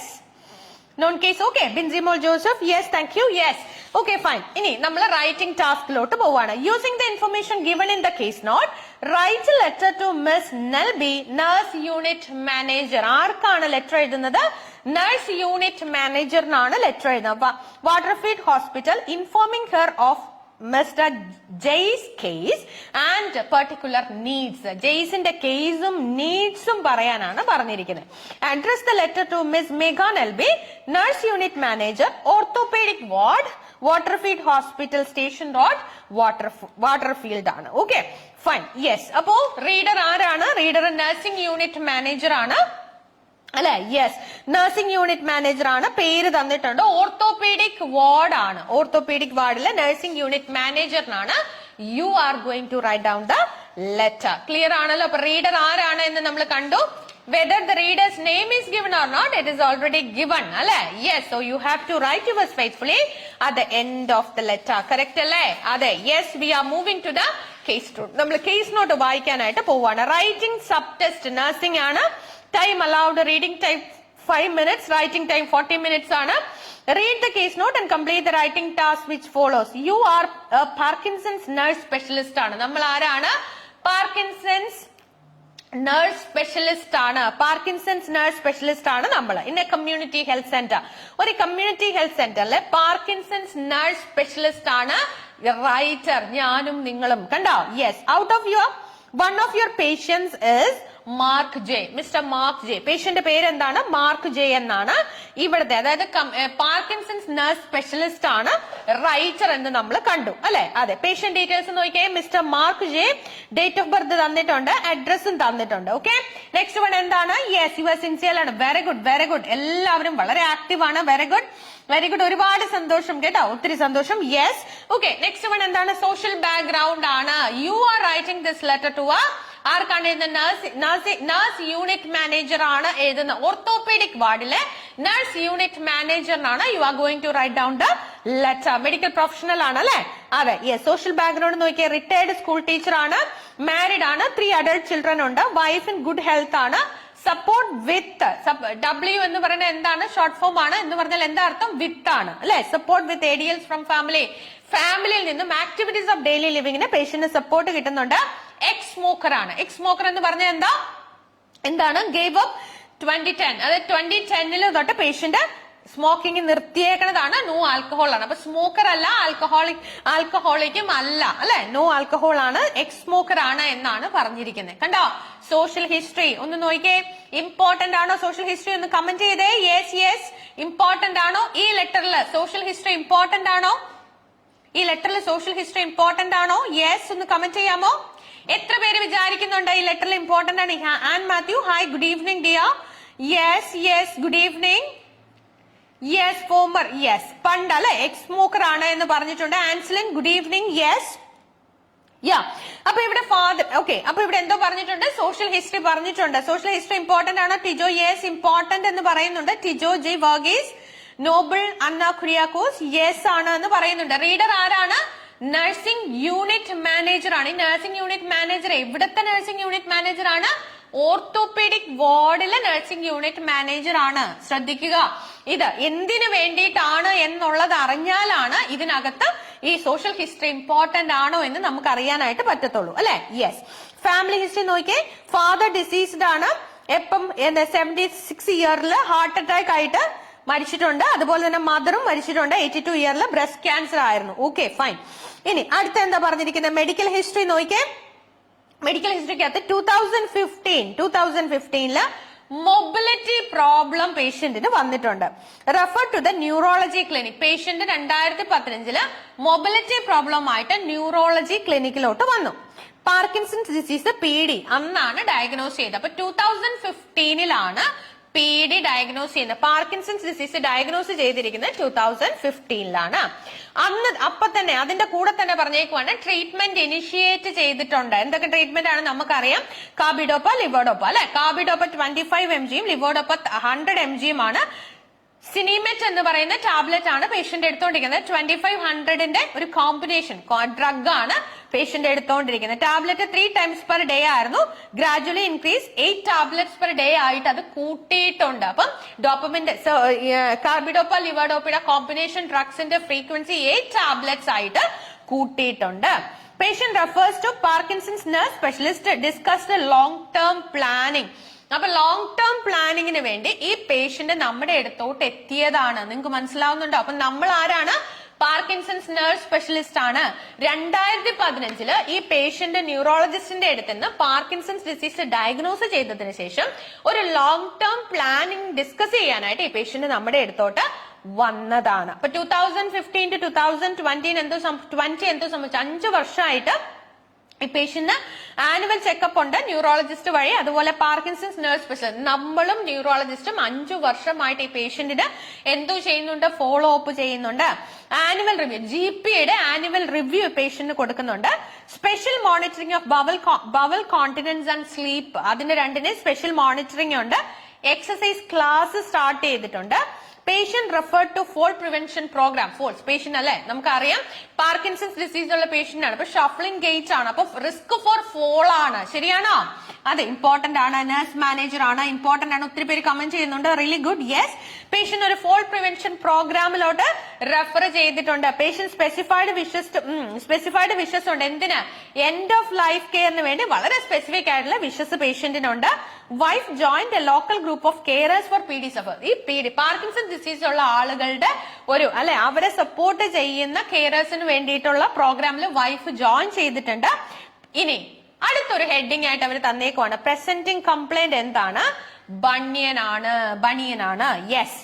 known case. Okay, Binzimol Joseph. Yes, thank you. Yes. Okay, fine. ഇനി നമ്മൾ writing ടാസ്കിലോട്ട് പോവാണ്. Using the information given in the case note, write letter to Miss Nelby, nurse unit manager. ആർക്കാണ് letter എഴുതുന്നത്? Nurse unit മാനേജറിനാണ് letter എഴുതുന്നത്. Waterfield hospital, informing her of Mister Jace case and particular needs. ജെയ്സിന്റെ കേസും നീഡ്സും പറയാനാണ് പറഞ്ഞിരിക്കുന്നത്. Address the letter to Miss Megha Nelby, nurse unit manager, orthopaedic ward, Waterfield hospital, station road, Waterfield ആണ്. Okay, fine. Yes. അപ്പോ reader ആരാണ്? Reader nursing unit manager ആണ്, അല്ലെ? യെസ്, നഴ്സിംഗ് യൂണിറ്റ് മാനേജർ ആണ്. പേര് തന്നിട്ടുണ്ട്. ഓർത്തോപീഡിക് വാർഡ് ആണ്. ഓർത്തോപീഡിക് വാർഡിലെ നഴ്സിംഗ് യൂണിറ്റ് മാനേജറിനാണ് you are going to write down the letter. Clear ആണല്ലോ? അപ്പൊ റീഡർ ആരാണ് എന്ന് നമ്മൾ കണ്ടു. Whether the reader's name is given or not, it is already given, അല്ലെ? Yes, so you have to write yours faithfully at the end of the letter. Correct അല്ലേ? അതെ. Yes, we are moving to the case note. നമ്മൾ case note വായിക്കാനായിട്ട് പോവാണ്. Writing sub test nursing ആണ്. Time allowed, reading time 5 minutes, writing time 40 minutes ആണ്. Read the case note and complete the writing task which follows. You are a Parkinson's nurse specialist ആണ്. നമ്മൾ ആരാണ്? Parkinson's nurse specialist ആണ്. Parkinson's nurse specialist ആണ് നമ്മൾ. In A community health centre, ഒരു community health സെന്ററിലെ Parkinson's nurse specialist ആണ് writer. ഞാനും നിങ്ങളും. കണ്ടോ? Yes. Out of your one of your patients is mark J. Mister mark J. Patient പേര് എന്താണ്? മാർക്ക് ജെ എന്നാണ്. ഇവിടുത്തെ അതായത് പാർക്കിൻസൺസ് നഴ്സ് സ്പെഷ്യലിസ്റ്റ് ആണ് റൈറ്റർ എന്ന് നമ്മൾ കണ്ടു, അല്ലെ? അതെ. പേഷ്യന്റ് ഡീറ്റെയിൽസ് നോക്കിയേ. Mister mark J, date of birth തന്നിട്ടുണ്ട്, അഡ്രസ്സും തന്നിട്ടുണ്ട്. ഓക്കെ, നെക്സ്റ്റ് വൺ എന്താണ്? യെസ്, യുവർ സിൻസിയർ ആണ്. Very good, very good. എല്ലാവരും വളരെ ആക്റ്റീവ് ആണ്. Very good, very good. ഒരുപാട് സന്തോഷം കേട്ടോ, ഒത്തിരി സന്തോഷം. യെസ്. ഓക്കെ, നെക്സ്റ്റ് വൺ എന്താണ്? സോഷ്യൽ ബാക്ക്ഗ്രൗണ്ട് ആണ്. You are writing this letter to ആർക്കാണ് എഴുതുന്നത്? നഴ്സ് യൂണിറ്റ് മാനേജർ ആണ് എഴുതുന്നത്. ഓർത്തോപീഡിക് വാർഡിലെ നഴ്സ് യൂണിറ്റ് മാനേജറിനാണ് you are going to write down the letter. Medical professional ആണ്, അല്ലെ? അതെ. യെസ്. സോഷ്യൽ ബാക്ക്ഗ്രൗണ്ട് നോക്കിയാൽ റിട്ടയർഡ് സ്കൂൾ ടീച്ചർ ആണ്, മാരിഡ് ആണ്, 3 അഡൾട്ട് ചിൽഡ്രൻ ഉണ്ട്, വൈഫ് ഇൻ ഗുഡ് ഹെൽത്ത് ആണ്. സപ്പോർട്ട് വിത്ത്, ഡബ്ല്യു എന്ന് പറയുന്നത് എന്താണ്? ഷോർട്ട് ഫോം ആണ്. എന്ന് പറഞ്ഞാൽ എന്താ അർത്ഥം? വിത്ത് ആണ്, അല്ലെ? Support with ADLs from family. ഫാമിലിയിൽ നിന്നും ആക്ടിവിറ്റീസ് ഓഫ് ഡെയിലി ലിവിംഗിന് പേഷ്യന്റിന് സപ്പോർട്ട് കിട്ടുന്നുണ്ട്. എക്സ് സ്മോക്കർ ആണ്. എക്സ് സ്മോക്കർ എന്ന് പറഞ്ഞാൽ എന്താണ്? Gave up 2010. അതായത് 2010 തൊട്ട് പേഷ്യന്റ് സ്മോക്കിംഗ് നിർത്തിയേക്കുന്നതാണ്. നോ ആൽക്കഹോൾ ആണ്. അപ്പൊ സ്മോക്കർ അല്ല, ആൽക്കഹോളിക്കും അല്ല, അല്ലെ? നോ ആൽക്കഹോൾ ആണ്, എക്സ് സ്മോക്കർ ആണ് എന്നാണ് പറഞ്ഞിരിക്കുന്നത്. കണ്ടോ? സോഷ്യൽ ഹിസ്റ്ററി ഒന്ന് നോക്കിയേ. ഇമ്പോർട്ടന്റ് ആണോ സോഷ്യൽ ഹിസ്റ്ററി? ഒന്ന് കമന്റ് ചെയ്തേ. Yes, yes. ഇമ്പോർട്ടന്റ് ആണോ ഈ ലെറ്ററിൽ? സോഷ്യൽ ഹിസ്റ്ററി ഇമ്പോർട്ടന്റ് ആണോ? ഈ ലെറ്ററിൽ സോഷ്യൽ ഹിസ്റ്ററി ഇമ്പോർട്ടന്റ് ആണോ? യെസ്, ഒന്ന് കമന്റ് ചെയ്യാമോ? എത്ര പേര് വിചാരിക്കുന്നുണ്ട് ഈ ലെറ്ററിൽ ഇമ്പോർട്ടന്റ് ആണ്? An Mathew, hi, good evening dear. Yes, yes, good evening. Yes former, yes പണ്ട് അല്ലെ എക്സ് സ്മോക്കർ ആണ് എന്ന് പറഞ്ഞിട്ടുണ്ട്. ആൻസലിൻ ഗുഡ് ഈവനിങ്, യെസ് യാ. അപ്പൊ ഇവിടെ ഫാദർ, ഓക്കെ, അപ്പൊ ഇവിടെ എന്തോ പറഞ്ഞിട്ടുണ്ട്, സോഷ്യൽ ഹിസ്റ്ററി പറഞ്ഞിട്ടുണ്ട്. സോഷ്യൽ ഹിസ്റ്ററി ഇമ്പോർട്ടന്റ് ആണ് ടിജോ, യെസ് ഇമ്പോർട്ടന്റ് എന്ന് പറയുന്നുണ്ട്. ടിജോ ജെ വർഗീസ്, നോബിൾ അന്ന കുര്യാക്കോസ്, യെസ് ആണ് എന്ന് പറയുന്നുണ്ട്. റീഡർ ആരാണ്? നഴ്സിംഗ് യൂണിറ്റ് മാനേജർ ആണ്. ഈ നഴ്സിംഗ് യൂണിറ്റ് മാനേജർ എവിടത്തെ നഴ്സിംഗ് യൂണിറ്റ് മാനേജർ ആണ്? ഓർത്തോപീഡിക് വാർഡിലെ നഴ്സിംഗ് യൂണിറ്റ് മാനേജർ ആണ്. ശ്രദ്ധിക്കുക, ഇത് എന്തിനു വേണ്ടിയിട്ടാണ് എന്നുള്ളത് അറിഞ്ഞാലാണ് ഇതിനകത്ത് ഈ സോഷ്യൽ ഹിസ്റ്ററി ഇമ്പോർട്ടന്റ് ആണോ എന്ന് നമുക്ക് അറിയാനായിട്ട് പറ്റത്തുള്ളൂ അല്ലെ. യെസ്. ഫാമിലി ഹിസ്റ്ററി നോക്കിയേ. ഫാദർ ഡിസീസ്ഡ് ആണ്. എപ്പം 76 ഇയറിൽ ഹാർട്ട് അറ്റാക്ക് ആയിട്ട് മരിച്ചിട്ടുണ്ട്. അതുപോലെ തന്നെ മദറും മരിച്ചിട്ടുണ്ട്. 82 ഇയറിൽ ബ്രസ്റ്റ് ക്യാൻസർ ആയിരുന്നു. Okay fine. ഇനി അടുത്ത എന്താ പറഞ്ഞിരിക്കുന്നത്? മെഡിക്കൽ ഹിസ്റ്ററി നോക്കിയേ. മെഡിക്കൽ ഹിസ്റ്ററിക്കകത്ത് 2015 മൊബിലിറ്റി പ്രോബ്ലം പേഷ്യന്റിന് വന്നിട്ടുണ്ട്. Refer to the neurology clinic. Patient 2015 mobility problem ആയിട്ട് ന്യൂറോളജി ക്ലിനിക്കിലോട്ട് വന്നു. പാർക്കിൻസൺസ് ഡിസീസ് PD അന്നാണ് ഡയഗ്നോസ് ചെയ്തത്. അപ്പൊ 2015 PD ഡയഗ്നോസ് ചെയ്യുന്നത്. പാർക്കിൻസൺസ് ഡിസീസ് ഡയഗ്നോസ് ചെയ്തിരിക്കുന്നത് 2015 അന്ന്. അപ്പൊ തന്നെ അതിന്റെ കൂടെ തന്നെ പറഞ്ഞേക്കുവാണ് ട്രീറ്റ്മെന്റ് ഇനിഷ്യേറ്റ് ചെയ്തിട്ടുണ്ട്. എന്തൊക്കെ ട്രീറ്റ്മെന്റ് ആണ് നമുക്കറിയാം? കാർബിഡോപ്പ, ലിവോഡോപ്പ അല്ലെ. Carbidopa 25 mg levodopa 100 mg Sinemet എന്ന് പറയുന്ന ടാബ്ലറ്റ് ആണ് പേഷ്യന്റ് എടുത്തോണ്ടിരിക്കുന്നത്. 2500ന്റെ ഒരു കോമ്പിനേഷൻ ഡ്രഗ് ആണ് പേഷ്യന്റ് എടുത്തോണ്ടിരിക്കുന്നത്. ടാബ്ലറ്റ് 3 times per day ആയിരുന്നു. Gradually increase 8 tablets per day ആയിട്ട് അത് കൂട്ടിയിട്ടുണ്ട്. അപ്പം ഡോപ്പമിന്റെ കാർബിഡോപ്പ ലിവോഡോപ്പയുടെ കോമ്പിനേഷൻ ഡ്രഗ്സിന്റെ ഫ്രീക്വൻസി 8 tablets ആയിട്ട് കൂട്ടിയിട്ടുണ്ട്. Patient refers to Parkinson's nurse specialist discussed long term planning. അപ്പൊ ലോങ് ടേം പ്ലാനിങ്ങിന് വേണ്ടി ഈ പേഷ്യന്റ് നമ്മുടെ അടുത്തോട്ട് എത്തിയതാണ്. നിങ്ങൾക്ക് മനസ്സിലാവുന്നുണ്ടോ? അപ്പൊ നമ്മൾ ആരാണ്? പാർക്കിൻസൺസ് നഴ്സ് സ്പെഷ്യലിസ്റ്റ് ആണ്. 2015 ഈ പേഷ്യന്റ് ന്യൂറോളജിസ്റ്റിന്റെ അടുത്ത് നിന്ന് പാർക്കിൻസൺസ് ഡിസീസ് ഡയഗ്നോസ് ചെയ്തതിനു ശേഷം ഒരു ലോങ് ടേം പ്ലാനിങ് ഡിസ്കസ് ചെയ്യാനായിട്ട് ഈ പേഷ്യന്റ് നമ്മുടെ അടുത്തോട്ട് വന്നതാണ്. അപ്പൊ 2015 to 2020 എന്തോ സംഭവിച്ചു? 5 വർഷമായിട്ട് ഈ പേഷ്യന്റ് ആനുവൽ ചെക്കപ്പ് ഉണ്ട് ന്യൂറോളജിസ്റ്റ് വഴി. അതുപോലെ പാർക്കിൻസൺസ് നഴ്സ് സ്പെഷ്യലിസ്റ്റ് നമ്മളും ന്യൂറോളജിസ്റ്റും 5 വർഷമായിട്ട് ഈ പേഷ്യന്റിന് എന്തോ ചെയ്യുന്നുണ്ട്? ഫോളോ അപ്പ് ചെയ്യുന്നുണ്ട്. ആനുവൽ റിവ്യൂ, GPയുടെ ആനുവൽ റിവ്യൂ പേഷ്യന്റിന് കൊടുക്കുന്നുണ്ട്. Special monitoring of bowel continence and sleep, അതിന്റെ രണ്ടിന് സ്പെഷ്യൽ മോണിറ്ററിംഗ് ഉണ്ട്. എക്സസൈസ് ക്ലാസ് സ്റ്റാർട്ട് ചെയ്തിട്ടുണ്ട്. Patient refer to fall prevention program. Falls patient അല്ലെ, നമുക്കറിയാം പാർക്കിൻസൺസ് ഡിസീസ് ഉള്ള പേഷ്യന്റ് ആണ്. അപ്പൊ ഷഫ്ലിംഗ് ഗേറ്റ് ആണ്. അപ്പൊ റിസ്ക് ഫോർ ഫോൾ ആണ്. ശരിയാണോ? അതെ, ഇമ്പോർട്ടന്റ് ആണ്. നഴ്സ് മാനേജർ ആണ്, ഇമ്പോർട്ടന്റ് ആണ്. ഒത്തിരി പേര് കമന്റ് ചെയ്യുന്നുണ്ട്. Really good. യെസ്, പേഷ്യന്റ് ഒരു ഫോൾ പ്രിവെൻഷൻ പ്രോഗ്രാമിലോട്ട് റെഫർ ചെയ്തിട്ടുണ്ട്. പേഷ്യന്റ് സ്പെസിഫൈഡ് വിഷസ് ഉണ്ട്. എന്തിന്? എൻഡ് ഓഫ് ലൈഫ് കെയറിന് വേണ്ടി വളരെ സ്പെസിഫിക് ആയിട്ടുള്ള വിഷസ് പേഷ്യന്റിനുണ്ട്. Wife joined a local group of carers for PD suffer. ഈ പാർക്കിൻസൺ ഡിസീസ് ഉള്ള ആളുകളുടെ ഒരു അവരെ സപ്പോർട്ട് ചെയ്യുന്ന കെയറേഴ്സിന് വേണ്ടിയിട്ടുള്ള പ്രോഗ്രാമിൽ വൈഫ് ജോയിൻ ചെയ്തിട്ടുണ്ട്. ഇനി അടുത്തൊരു ഹെഡിങ് ആയിട്ട് അവർ തന്നേക്കുവാണ്. പ്രസന്റിംഗ് കംപ്ലൈന്റ് എന്താണ്? ബനിയനാണ്. യെസ്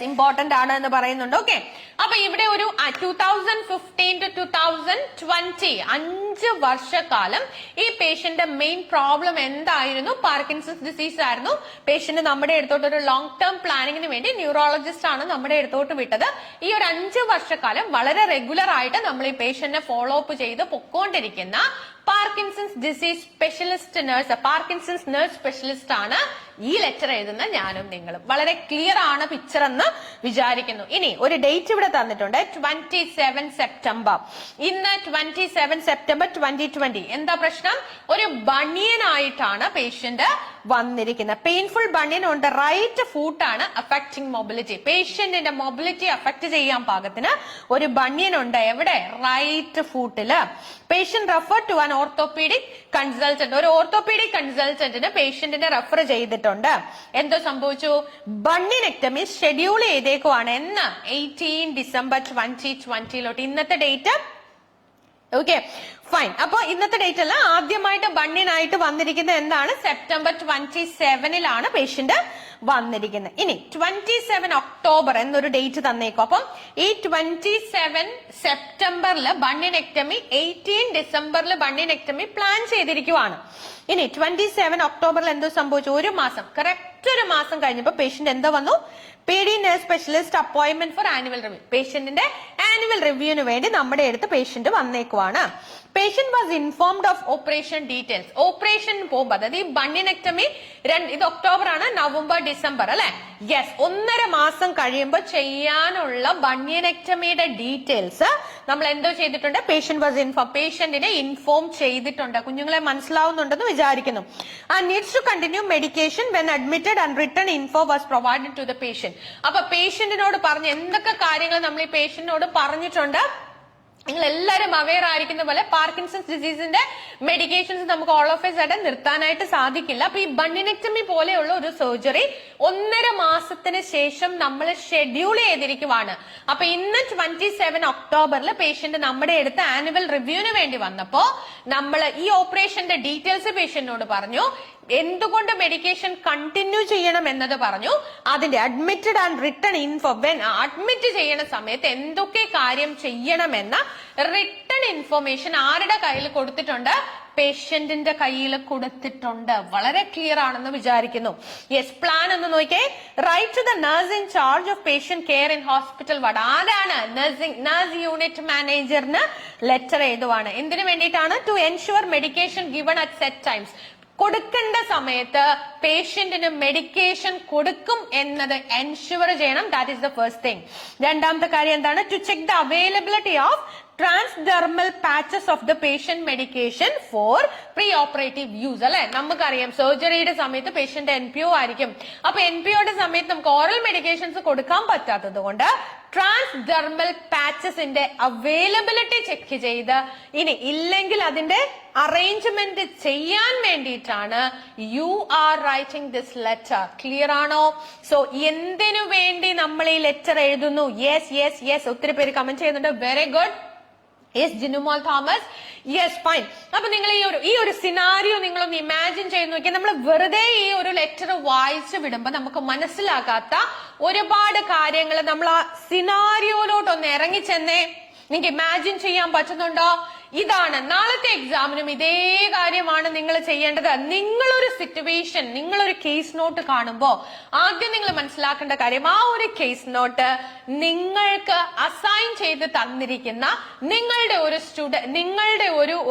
ഇമ്പോർട്ടന്റ് ആണ് എന്ന് പറയുന്നുണ്ട്. ഓക്കെ, അപ്പൊ ഇവിടെ ഒരു 2015 to 2020 5 വർഷക്കാലം ഈ പേഷ്യന്റ് മെയിൻ പ്രോബ്ലം എന്തായിരുന്നു? പാർക്കിൻസൺസ് ഡിസീസ് ആയിരുന്നു. പേഷ്യന്റ് നമ്മുടെ അടുത്തോട്ട് ഒരു ലോങ് ടേം പ്ലാനിങ്ങിന് വേണ്ടി ന്യൂറോളജിസ്റ്റ് ആണ് നമ്മുടെ അടുത്തോട്ട് വിട്ടത്. ഈ ഒരു 5 വർഷക്കാലം വളരെ റെഗുലർ ആയിട്ട് നമ്മൾ ഈ പേഷ്യന്റിനെ ഫോളോ അപ്പ് ചെയ്ത് പൊക്കോണ്ടിരിക്കുന്ന Parkinson's disease specialist nurse, Parkinson's nurse specialist ആണ് ഈ ലെറ്റർ എഴുതുന്ന ഞാനും നിങ്ങളും. വളരെ ക്ലിയർ ആണ് പിക്ചർ എന്ന് വിചാരിക്കുന്നു. ഇനി ഒരു ഡേറ്റ് ഇവിടെ തന്നിട്ടുണ്ട്, 27 സെപ്റ്റംബർ. ഇന്ന് 27 സെപ്റ്റംബർ 2020. എന്താ പ്രശ്നം? ഒരു ബണിയനായിട്ടാണ് പേഷ്യന്റ് വന്നിരിക്കുന്നത്. പെയിൻഫുൾ ബണിയൻ ഉണ്ട്. റൈറ്റ് ഫൂട്ടാണ് അഫക്റ്റിംഗ് മൊബിലിറ്റി. പേഷ്യന്റിന്റെ മൊബിലിറ്റി അഫക്ട് ചെയ്യാൻ പാകത്തിന് ഒരു ബണിയൻ ഉണ്ട്. എവിടെ? റൈറ്റ് ഫൂട്ടില്. Patient refer to an orthopaedic consultant. ഒരു ഓർത്തോപീഡിക് കൺസൾട്ടന്റിന് പേഷ്യന്റിനെ റെഫർ ചെയ്തിട്ടുണ്ട്. എന്തോ സംഭവിച്ചു? ബണ്ണിനെക്ടമി ഷെഡ്യൂൾ ചെയ്തേക്കുവാണ്. എന്ന് 18 ഡിസംബർ 2020. ഇന്നത്തെ ഡേറ്റ്. Okay fine. അപ്പൊ ഇന്നത്തെ ഡേറ്റ് അല്ല, ആദ്യമായിട്ട് ബണ്ണിനായിട്ട് വന്നിരിക്കുന്നത് എന്താണ്? സെപ്റ്റംബർ 27 പേഷ്യന്റ് വന്നിരിക്കുന്നത്. ഇനി 27 ഒക്ടോബർ എന്നൊരു ഡേറ്റ് തന്നേക്കും. അപ്പം ഈ 27 സെപ്റ്റംബറിൽ ബണ്ണിനെക്ടമി, 18 ഡിസംബറിൽ ബണ്ണിനെക്ടമി പ്ലാൻ ചെയ്തിരിക്കുവാണ്. ഇനി 27 ഒക്ടോബറിൽ എന്തോ സംഭവിച്ചു? ഒരു മാസം, കറക്റ്റ് ഒരു മാസം കഴിഞ്ഞപ്പോ പേഷ്യന്റ് എന്തോ വന്നു? PD nurse specialist appointment for annual review. പേഷ്യന്റിന്റെ ആനുവൽ റിവ്യൂവിന് വേണ്ടി നമ്മുടെ അടുത്ത് പേഷ്യന്റ് വന്നേക്കുവാണ്. Patient was informed of operation details. Operation പോകുമ്പോൾ അതായത് ഈ ബണ്ണിനെക്ടമി ഇത് ഒക്ടോബർ ആണ്, നവംബർ ഡിസംബർ അല്ലെ, യെസ്, 1.5 മാസം കഴിയുമ്പോൾ ചെയ്യാനുള്ള ബണ്ണിനെക്ടമിയുടെ ഡീറ്റെയിൽസ് നമ്മൾ എന്തോ ചെയ്തിട്ടുണ്ട്, പേഷ്യന്റ് വാസ് പേഷ്യന്റിനെ ഇൻഫോം ചെയ്തിട്ടുണ്ട്. കുഞ്ഞുങ്ങളെ മനസ്സിലാവുന്നുണ്ടെന്ന് വിചാരിക്കുന്നു. And needs to continue medication when admitted and return info was provided to the patient. അപ്പൊ പേഷ്യന്റിനോട് പറഞ്ഞ എന്തൊക്കെ കാര്യങ്ങൾ നമ്മൾ ഈ പേഷ്യന്റിനോട് പറഞ്ഞിട്ടുണ്ട്, നിങ്ങൾ എല്ലാവരും അവെയർ ആയിരിക്കുന്ന പോലെ പാർക്കിൻസൺസ് ഡിസീസിന്റെ മെഡിക്കേഷൻസ് നമുക്ക് ഓൾ ഓഫ് എ സഡൻ നിർത്താനായിട്ട് സാധിക്കില്ല. അപ്പൊ ഈ ബണ്ണിനെക്ടമി പോലെയുള്ള ഒരു സർജറി 1.5 മാസത്തിന് ശേഷം നമ്മൾ ഷെഡ്യൂൾ ചെയ്തിരിക്കുവാണ്. അപ്പൊ ഇന്ന് 27 ഒക്ടോബറിൽ പേഷ്യന്റ് നമ്മുടെ അടുത്ത് ആനുവൽ റിവ്യൂവിന് വേണ്ടി വന്നപ്പോ നമ്മൾ ഈ ഓപ്പറേഷന്റെ ഡീറ്റെയിൽസ് പേഷ്യന്റിനോട് പറഞ്ഞു, എന്തുകൊണ്ട് മെഡിക്കേഷൻ കണ്ടിന്യൂ ചെയ്യണം എന്നത് പറഞ്ഞു, അതിന്റെ admitted and return info admit ചെയ്യണ സമയത്ത് എന്തൊക്കെ കാര്യം ചെയ്യണമെന്ന റിട്ടേൺ ഇൻഫോർമേഷൻ ആരുടെ കയ്യിൽ കൊടുത്തിട്ടുണ്ട്, പേഷ്യന്റിന്റെ കയ്യിൽ കൊടുത്തിട്ടുണ്ട്. വളരെ ക്ലിയർ ആണെന്ന് വിചാരിക്കുന്നു. യെസ്, പ്ലാൻ ഒന്ന് നോക്കിയേ. Write to the nurse in charge of patient care in hospital ward. ആരാണ്? നഴ്സ് യൂണിറ്റ് മാനേജറിന് ലെറ്റർ എഴുതുവാണ്. എന്തിനു വേണ്ടിയിട്ടാണ്? To ensure medication given at set times. കൊടുക്കേണ്ട സമയത്ത് പേഷ്യന്റിന് മെഡിക്കേഷൻ കൊടുക്കും എന്നത് എൻഷുവർ ചെയ്യണം. That is the first thing. രണ്ടാമത്തെ കാര്യം എന്താണ്? To check the availability of transdermal patches of the patient medication for pre operative use. അല്ലെ, നമുക്കറിയാം സർജറിയുടെ സമയത്ത് പേഷ്യന്റ് NPO ആയിരിക്കും. അപ്പൊ NPOയുടെ സമയത്ത് നമുക്ക് ഓറൽ മെഡിക്കേഷൻസ് കൊടുക്കാൻ പറ്റാത്തത് കൊണ്ട് ട്രാൻസ്ഡെർമൽ പാച്ചസിന്റെ അവൈലബിലിറ്റി ചെക്ക് ചെയ്ത് ഇനി ഇല്ലെങ്കിൽ അതിന്റെ അറേഞ്ച്മെന്റ് ചെയ്യാൻ വേണ്ടിയിട്ടാണ് you are writing this letter. Clear ആണോ? സോ എന്തിനു വേണ്ടി നമ്മൾ ഈ ലെറ്റർ എഴുതുന്നു? യെസ് യെസ് യെസ്, ഒത്തിരി പേര് കമന്റ് ചെയ്യുന്നുണ്ട്. Very good. Yes Jinumol Thomas, yes fine. അപ്പൊ നിങ്ങൾ ഈ ഒരു സിനാരിയോ നിങ്ങളൊന്ന് ഇമാജിൻ ചെയ്ത് നോക്കിയാൽ, നമ്മൾ വെറുതെ ഈ ഒരു ലെറ്റർ വായിച്ചു വിടുമ്പോ നമുക്ക് മനസ്സിലാക്കാത്ത ഒരുപാട് കാര്യങ്ങൾ നമ്മൾ ആ സിനാരിയോയിലോട്ടൊന്ന് ഇറങ്ങിച്ചെന്നേ. നിങ്ങൾക്ക് ഇമാജിൻ ചെയ്യാൻ പറ്റുന്നുണ്ടോ? ഇതാണ് നാളത്തെ എക്സാമിനും ഇതേ കാര്യമാണ് നിങ്ങൾ ചെയ്യേണ്ടത്. നിങ്ങളൊരു സിറ്റുവേഷൻ, നിങ്ങളൊരു കേസ് നോട്ട് കാണുമ്പോ ആദ്യം നിങ്ങൾ മനസ്സിലാക്കേണ്ട കാര്യം, ആ ഒരു കേസ് നോട്ട് നിങ്ങൾക്ക് അസൈൻ ചെയ്ത് തന്നിരിക്കുന്ന നിങ്ങളുടെ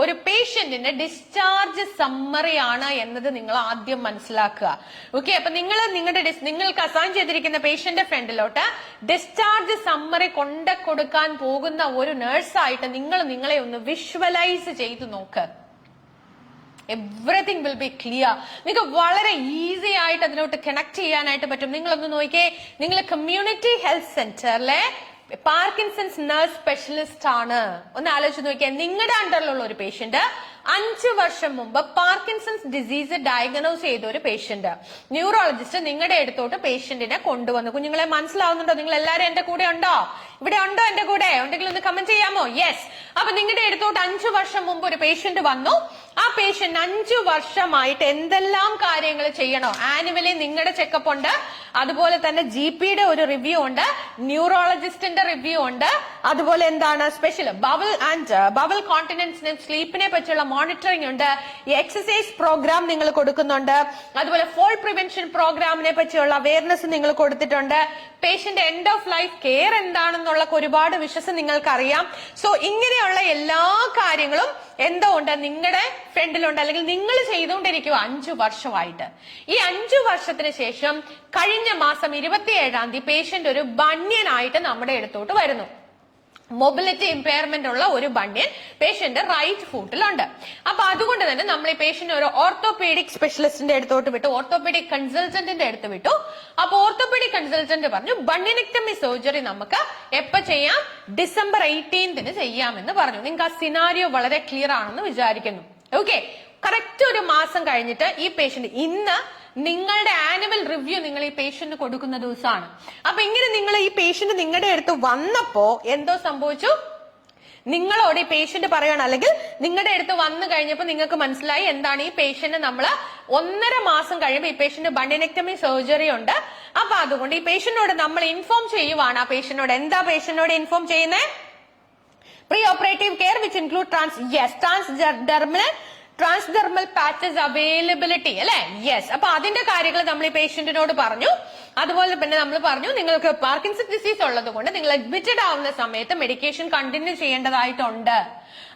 ഒരു പേഷ്യന്റിന്റെ ഡിസ്ചാർജ് സമ്മറി ആണ് എന്നത് നിങ്ങൾ ആദ്യം മനസ്സിലാക്കുക. ഓക്കെ, അപ്പൊ നിങ്ങൾക്ക് അസൈൻ ചെയ്തിരിക്കുന്ന പേഷ്യന്റ് ഫ്രണ്ടിലോട്ട് ഡിസ്ചാർജ് സമ്മറി കൊടുക്കാൻ പോകുന്ന ഒരു നഴ്സായിട്ട് നിങ്ങളെ ഒന്ന് വിഷ്വലൈസ് ചെയ്ത് നോക്ക്. Everything will be clear. നിങ്ങൾക്ക് വളരെ ഈസി ആയിട്ട് അതിലോട്ട് കണക്ട് ചെയ്യാനായിട്ട് പറ്റും. നിങ്ങളൊന്ന് നോക്കിയേ, നിങ്ങൾ കമ്മ്യൂണിറ്റി ഹെൽത്ത് സെന്ററിലെ പാർക്കിൻസൺസ് നഴ്സ് സ്പെഷ്യലിസ്റ്റ് ആണ്. ഒന്ന് ആലോചിച്ച് നോക്കിയാൽ, നിങ്ങളുടെ അണ്ടറിലുള്ള ഒരു പേഷ്യന്റ് 5 വർഷം മുമ്പ് പാർക്കിൻസൺസ് ഡിസീസ് ഡയഗ്നോസ് ചെയ്ത ഒരു പേഷ്യന്റ്, ന്യൂറോളജിസ്റ്റ് നിങ്ങളുടെ അടുത്തോട്ട് പേഷ്യന്റിനെ കൊണ്ടുവന്നു. കുഞ്ഞുങ്ങളെ മനസ്സിലാവുന്നുണ്ടോ? നിങ്ങൾ എല്ലാവരും എന്റെ കൂടെ ഉണ്ടോ? ഇവിടെ ഉണ്ടോ എന്റെ കൂടെ? ഉണ്ടെങ്കിൽ ഒന്ന് കമന്റ് ചെയ്യാമോ? യെസ്. അപ്പൊ നിങ്ങളുടെ അടുത്തോട്ട് 5 വർഷം മുമ്പ് ഒരു പേഷ്യന്റ് വന്നു. ആ പേഷ്യന്റ് 5 വർഷമായിട്ട് എന്തെല്ലാം കാര്യങ്ങൾ ചെയ്യണോ? ആനുവലി നിങ്ങളുടെ ചെക്കപ്പ് ഉണ്ട്, അതുപോലെ തന്നെ GPയുടെ ഒരു റിവ്യൂ ഉണ്ട്, ന്യൂറോളജിസ്റ്റിന്റെ റിവ്യൂ ഉണ്ട്, അതുപോലെ എന്താണ് സ്പെഷ്യൽ ബവൽ കോണ്ടിനൻസിനെ സ്ലീപ്പിനെ പറ്റിയുള്ള മോണിറ്ററിംഗ് ഉണ്ട്, ഈ എക്സസൈസ് പ്രോഗ്രാം നിങ്ങൾ കൊടുക്കുന്നുണ്ട്, അതുപോലെ ഫോൾ പ്രിവെൻഷൻ പ്രോഗ്രാമിനെ പറ്റിയുള്ള അവയർനെസ് നിങ്ങൾ കൊടുത്തിട്ടുണ്ട്, patient end of life care എന്താണെന്നുള്ള ഒരുപാട് വിഷസ് നിങ്ങൾക്കറിയാം. സോ ഇങ്ങനെയുള്ള എല്ലാ കാര്യങ്ങളും എന്തോ ഉണ്ട്, നിങ്ങളുടെ ഫ്രണ്ടിലുണ്ട്, അല്ലെങ്കിൽ നിങ്ങൾ ചെയ്തുകൊണ്ടിരിക്കുക 5 വർഷമായിട്ട്. ഈ 5 വർഷത്തിന് ശേഷം കഴിഞ്ഞ മാസം 27-ാം തീയതി പേഷ്യന്റ് ഒരു ബണ്യനായിട്ട് നമ്മുടെ അടുത്തോട്ട് വരുന്നു. മൊബിലിറ്റി ഇമ്പയർമെന്റ് ഉള്ള ഒരു ബണ്യൻ പേഷ്യന്റ് റൈറ്റ് ഫൂട്ടിലുണ്ട്. അപ്പൊ അതുകൊണ്ട് തന്നെ നമ്മൾ ഈ പേഷ്യന്റ് ഒരു ഓർത്തോപീഡിക് സ്പെഷ്യലിസ്റ്റിന്റെ അടുത്തോട്ട് വിട്ടു, ഓർത്തോപീഡിക് കൺസൾട്ടന്റിന്റെ അടുത്ത് വിട്ടു. അപ്പൊ ഓർത്തോപീഡിക് കൺസൾട്ടന്റ് പറഞ്ഞു, ബണ്യനെക്ടമി സർജറി നമുക്ക് എപ്പോ ചെയ്യാം? ഡിസംബർ 18-ന് ചെയ്യാമെന്ന് പറഞ്ഞു. നിങ്ങൾക്ക് ആ സിനാരിയോ വളരെ ക്ലിയർ ആണെന്ന് വിചാരിക്കുന്നു. ഓക്കെ, കറക്റ്റ് ഒരു മാസം കഴിഞ്ഞിട്ട് ഈ പേഷ്യന്റ്, ഇന്ന് നിങ്ങളുടെ ആനുവൽ റിവ്യൂ നിങ്ങൾ ഈ പേഷ്യന്റ് കൊടുക്കുന്ന ദിവസമാണ്. അപ്പൊ ഇങ്ങനെ നിങ്ങൾ ഈ പേഷ്യന്റ് നിങ്ങളുടെ അടുത്ത് വന്നപ്പോ എന്തോ സംഭവിച്ചു? നിങ്ങളോട് ഈ പേഷ്യന്റ് പറയണം, അല്ലെങ്കിൽ നിങ്ങളുടെ അടുത്ത് വന്നു കഴിഞ്ഞപ്പോ നിങ്ങൾക്ക് മനസ്സിലായി എന്താണ് ഈ പേഷ്യന്റ് നമ്മൾ 1.5 മാസം കഴിയുമ്പോൾ ഈ പേഷ്യന്റ് ബണ്യനെക്ടമി സർജറി ഉണ്ട്. അപ്പൊ അതുകൊണ്ട് ഈ പേഷ്യന്റിനോട് നമ്മൾ ഇൻഫോം ചെയ്യുവാണ്. ആ പേഷ്യന്റിനോട് എന്താ പേഷ്യന്റിനോട് ഇൻഫോം ചെയ്യുന്നത്? Pre operative care which include transdermal patches availability അല്ലെ? യെസ്. അപ്പൊ അതിന്റെ കാര്യങ്ങൾ നമ്മൾ ഈ പേഷ്യന്റിനോട് പറഞ്ഞു. അതുപോലെ തന്നെ നമ്മൾ പറഞ്ഞു നിങ്ങൾക്ക് പാർക്കിൻസൺ ഡിസീസ് ഉള്ളത് കൊണ്ട് നിങ്ങൾ അഡ്മിറ്റഡ് ആവുന്ന സമയത്ത് മെഡിക്കേഷൻ കണ്ടിന്യൂ ചെയ്യേണ്ടതായിട്ടുണ്ട്.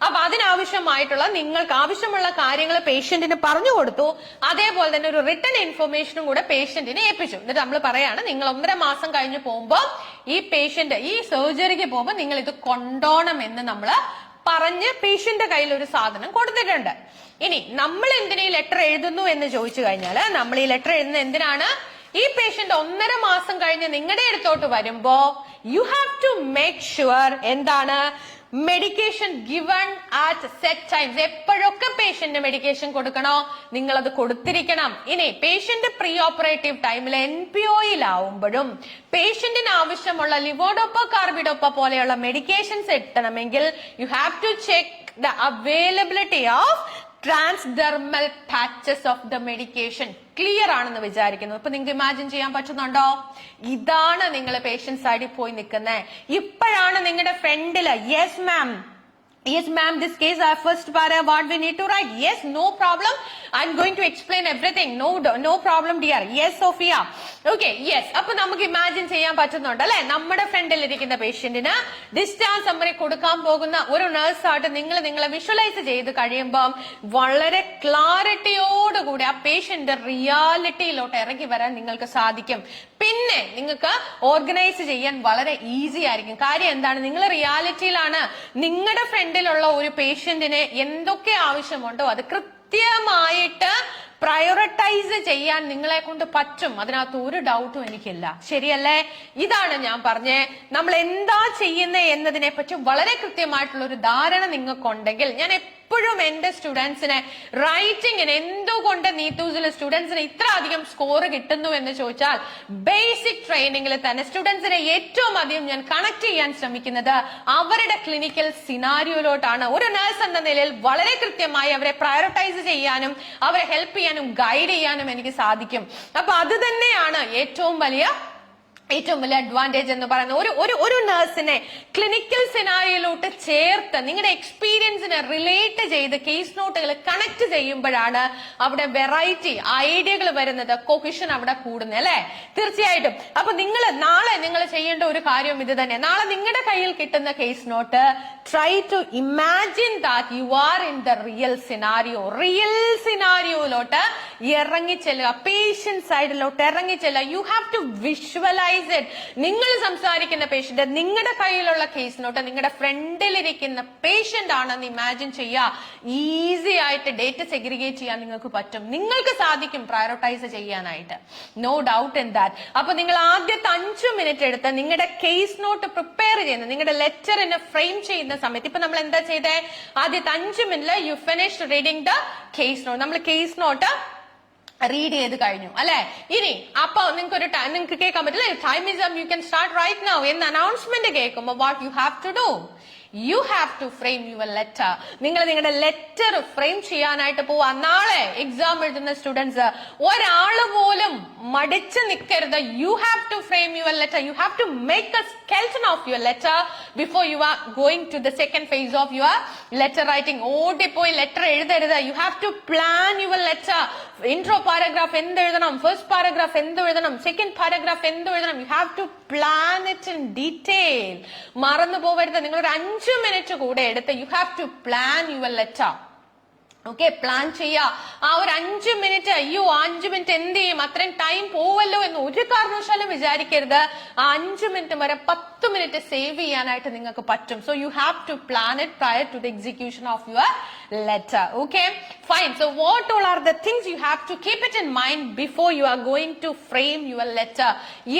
അപ്പൊ അതിനാവശ്യമായിട്ടുള്ള നിങ്ങൾക്ക് ആവശ്യമുള്ള കാര്യങ്ങൾ പേഷ്യന്റിന് പറഞ്ഞു കൊടുത്തു. അതേപോലെ തന്നെ ഒരു റിട്ടൺ ഇൻഫർമേഷനും കൂടെ പേഷ്യന്റിനെ ഏൽപ്പിച്ചു. എന്നിട്ട് നമ്മൾ പറയാണ് നിങ്ങൾ 1.5 മാസം കഴിഞ്ഞ് പോകുമ്പോ ഈ പേഷ്യന്റ് ഈ സർജറിക്ക് പോകുമ്പോൾ നിങ്ങൾ ഇത് കൊണ്ടോണം എന്ന് നമ്മള് പറഞ്ഞ് പേഷ്യന്റെ കയ്യിൽ ഒരു സാധനം കൊടുത്തിട്ടുണ്ട്. ഇനി നമ്മൾ എന്തിനാ ഈ ലെറ്റർ എഴുതുന്നു എന്ന് ചോദിച്ചു കഴിഞ്ഞാല് നമ്മൾ ഈ ലെറ്റർ എഴുതുന്നത് എന്തിനാണ്? ഈ പേഷ്യന്റ് 1.5 മാസം കഴിഞ്ഞ് നിങ്ങളുടെ അടുത്തോട്ട് വരുമ്പോ you have to make sure എന്താണ് medication given at set times. എപ്പോഴൊക്കെ പേഷ്യന്റ് മെഡിക്കേഷൻ കൊടുക്കണോ നിങ്ങൾ അത് കൊടുത്തിരിക്കണം. ഇനി പേഷ്യന്റ് പ്രീ ഓപ്പറേറ്റീവ് ടൈമിൽ NPO-യിലാവുമ്പോഴും പേഷ്യന്റിന് ആവശ്യമുള്ള ലിവോഡോപ്പ കാർബിഡോപ്പ പോലെയുള്ള മെഡിക്കേഷൻസ് എത്തണമെങ്കിൽ you have to check the availability of transdermal patches of the medication. Clear ആണെന്ന് വിചാരിക്കുന്നു. ഇപ്പൊ നിങ്ങൾക്ക് ഇമാജിൻ ചെയ്യാൻ പറ്റുന്നുണ്ടോ? ഇതാണ് നിങ്ങൾ പേഷ്യന്റ് സൈഡിൽ പോയി നിൽക്കുന്നത്. ഇപ്പോഴാണ് നിങ്ങളുടെ ഫ്രണ്ടില് yes ma'am, yes ma'am, this case our first para what we need to write. Yes, no problem, I'm going to explain everything. No problem dear. Yes Sophia. Okay, yes. അപ്പൊ നമുക്ക് ഇമാജിൻ ചെയ്യാൻ പറ്റുന്നുണ്ട് അല്ലെ, നമ്മുടെ ഫ്രണ്ടിൽ ഇരിക്കുന്ന പേഷ്യന്റിന് ഡിസ്ചാർജ് സമ്മറി കൊടുക്കാൻ പോകുന്ന ഒരു നഴ്സ് ആയിട്ട് നിങ്ങളെ വിഷ്വലൈസ് ചെയ്ത് കഴിയുമ്പോൾ വളരെ ക്ലാരിറ്റിയോടുകൂടി ആ പേഷ്യന്റ് റിയാലിറ്റിയിലോട്ട് ഇറങ്ങി വരാൻ നിങ്ങൾക്ക് സാധിക്കും. പിന്നെ നിങ്ങൾക്ക് ഓർഗനൈസ് ചെയ്യാൻ വളരെ ഈസി ആയിരിക്കും. കാര്യം എന്താണ്? നിങ്ങൾ റിയാലിറ്റിയിലാണ്. നിങ്ങളുടെ ഫ്രണ്ടിലുള്ള ഒരു പേഷ്യന്റിന് എന്തൊക്കെ ആവശ്യമുണ്ടോ അത് കൃത്യമായിട്ട് പ്രയോറിറ്റൈസ് ചെയ്യാൻ നിങ്ങളെ കൊണ്ട് പറ്റും. അതിനകത്ത് ഒരു ഡൗട്ടും എനിക്കില്ല. ശരിയല്ലേ? ഇതാണ് ഞാൻ പറഞ്ഞേ, നമ്മൾ എന്താ ചെയ്യുന്നത് എന്നതിനെ പറ്റി വളരെ കൃത്യമായിട്ടുള്ള ഒരു ധാരണ നിങ്ങൾക്കുണ്ടെങ്കിൽ, ഞാൻ എപ്പോഴും എന്റെ സ്റ്റുഡൻസിനെ റൈറ്റിംഗിന് എന്തുകൊണ്ട് നീത്തൂസിലെ സ്റ്റുഡൻസിന് ഇത്ര അധികം സ്കോർ കിട്ടുന്നു എന്ന് ചോദിച്ചാൽ ബേസിക് ട്രെയിനിങ്ങിൽ തന്നെ സ്റ്റുഡൻസിനെ ഏറ്റവും അധികം ഞാൻ കണക്ട് ചെയ്യാൻ ശ്രമിക്കുന്നത് അവരുടെ ക്ലിനിക്കൽ സിനാരിയോയിലോട്ടാണ്. ഒരു നഴ്സ് എന്ന നിലയിൽ വളരെ കൃത്യമായി അവരെ പ്രയോറിറ്റൈസ് ചെയ്യാനും അവരെ ഹെൽപ്പ് ചെയ്യാനും ഗൈഡ് ചെയ്യാനും എനിക്ക് സാധിക്കും. അപ്പൊ അത് തന്നെയാണ് ഏറ്റവും വലിയ അഡ്വാൻറ്റേജ് എന്ന് പറയുന്നത്. ഒരു നഴ്സിനെ ക്ലിനിക്കൽ സിനാരിയോയിലോട്ട് ചേർത്ത് നിങ്ങളുടെ എക്സ്പീരിയൻസിനെ റിലേറ്റ് ചെയ്ത് കേസ് നോട്ടുകൾ കണക്ട് ചെയ്യുമ്പോഴാണ് അവിടെ വെറൈറ്റി ഐഡിയകൾ വരുന്നത്, കൊഹിഷൻ അവിടെ കൂടുന്നത് അല്ലെ? തീർച്ചയായിട്ടും. അപ്പൊ നാളെ നിങ്ങൾ ചെയ്യേണ്ട ഒരു കാര്യം ഇത് തന്നെ. നാളെ നിങ്ങളുടെ കയ്യിൽ കിട്ടുന്ന case note try to imagine that you are in the real സിനാരിയോയിലോട്ട് ഇറങ്ങിച്ചെല്ലുക, പേഷ്യന്റ് സൈഡിലോട്ട് ഇറങ്ങിച്ചെല്ലുക. You have to visualise. നിങ്ങൾ സംസാരിക്കുന്ന പേഷ്യന്റ് നിങ്ങളുടെ കയ്യിലുള്ള കേസ് നോട്ട് നിങ്ങളുടെ ഫ്രണ്ടിലിരിക്കുന്ന പേഷ്യന്റ് ആണെന്ന് ഇമാജിൻ ചെയ്യുക. ഈസി ആയിട്ട് ഡേറ്റ സെഗ്രിഗേറ്റ് ചെയ്യാൻ നിങ്ങൾക്ക് പറ്റും. നിങ്ങൾക്ക് സാധിക്കും പ്രയോറിറ്റൈസ് ചെയ്യാനായിട്ട്. No doubt in that. അപ്പൊ നിങ്ങൾ ആദ്യത്തെ 5 മിനിറ്റ് എടുത്ത് നിങ്ങളുടെ കേസ് നോട്ട് പ്രിപ്പയർ ചെയ്യുന്ന നിങ്ങളുടെ ലെറ്ററിനെ ഫ്രെയിം ചെയ്യുന്ന സമയത്ത് ഇപ്പൊ നമ്മൾ എന്താ ചെയ്തേ? ആദ്യത്തെ 5 മിനിറ്റില് you finish reading the case note. നമ്മൾ കേസ് നോട്ട് റീഡ് ചെയ്ത് കഴിഞ്ഞു അല്ലെ? ഇനി അപ്പൊ നിങ്ങൾക്ക് കേൾക്കാൻ പറ്റില്ല, time is up, you can start right now എന്ന് അനൗൺസ്മെന്റ് കേൾക്കുമ്പോൾ what you have to do? You have to frame your letter. നിങ്ങൾ നിങ്ങളുടെ ലെറ്റർ ഫ്രെയിം ചെയ്യാനായിട്ട് പോവാ. നാളെ എക്സാം എഴുതുന്ന സ്റ്റുഡൻസ് ഒരാള് പോലും മടിച്ചു നിൽക്കരുത്. You have to frame your letter. You have to make a skeleton of your letter before you are going to the second phase of your letter writing. ഓടിപ്പോയി letter എഴുതരുത്. You have to plan your letter. Intro paragraph എന്ത് എഴുതണം, first paragraph എന്ത് എഴുതണം, second paragraph എന്ത് എഴുതണം. You have to plan it in detail. മറന്നു പോവരുത്. നിങ്ങൾ ഒരു 5 മിനിറ്റ് കൂടെ എടുത്ത് you have to plan your letter. Okay, plan ചെയ്യാ. ആ ഒരു 5 മിനിറ്റ്, അയ്യോ 5 മിനിറ്റ് എന്ത് ചെയ്യും, അത്രയും ടൈം പോവല്ലോ എന്ന് ഒരു കാരണവശാലും വിചാരിക്കരുത്. ആ 5 മിനിറ്റ് വരെ 10 മിനിറ്റ് സേവ് ചെയ്യാനായിട്ട് നിങ്ങൾക്ക് പറ്റും. So you have to plan it prior to the execution of your letter. Okay, fine. So what all are the things you have to keep it in mind before you are going to frame your letter?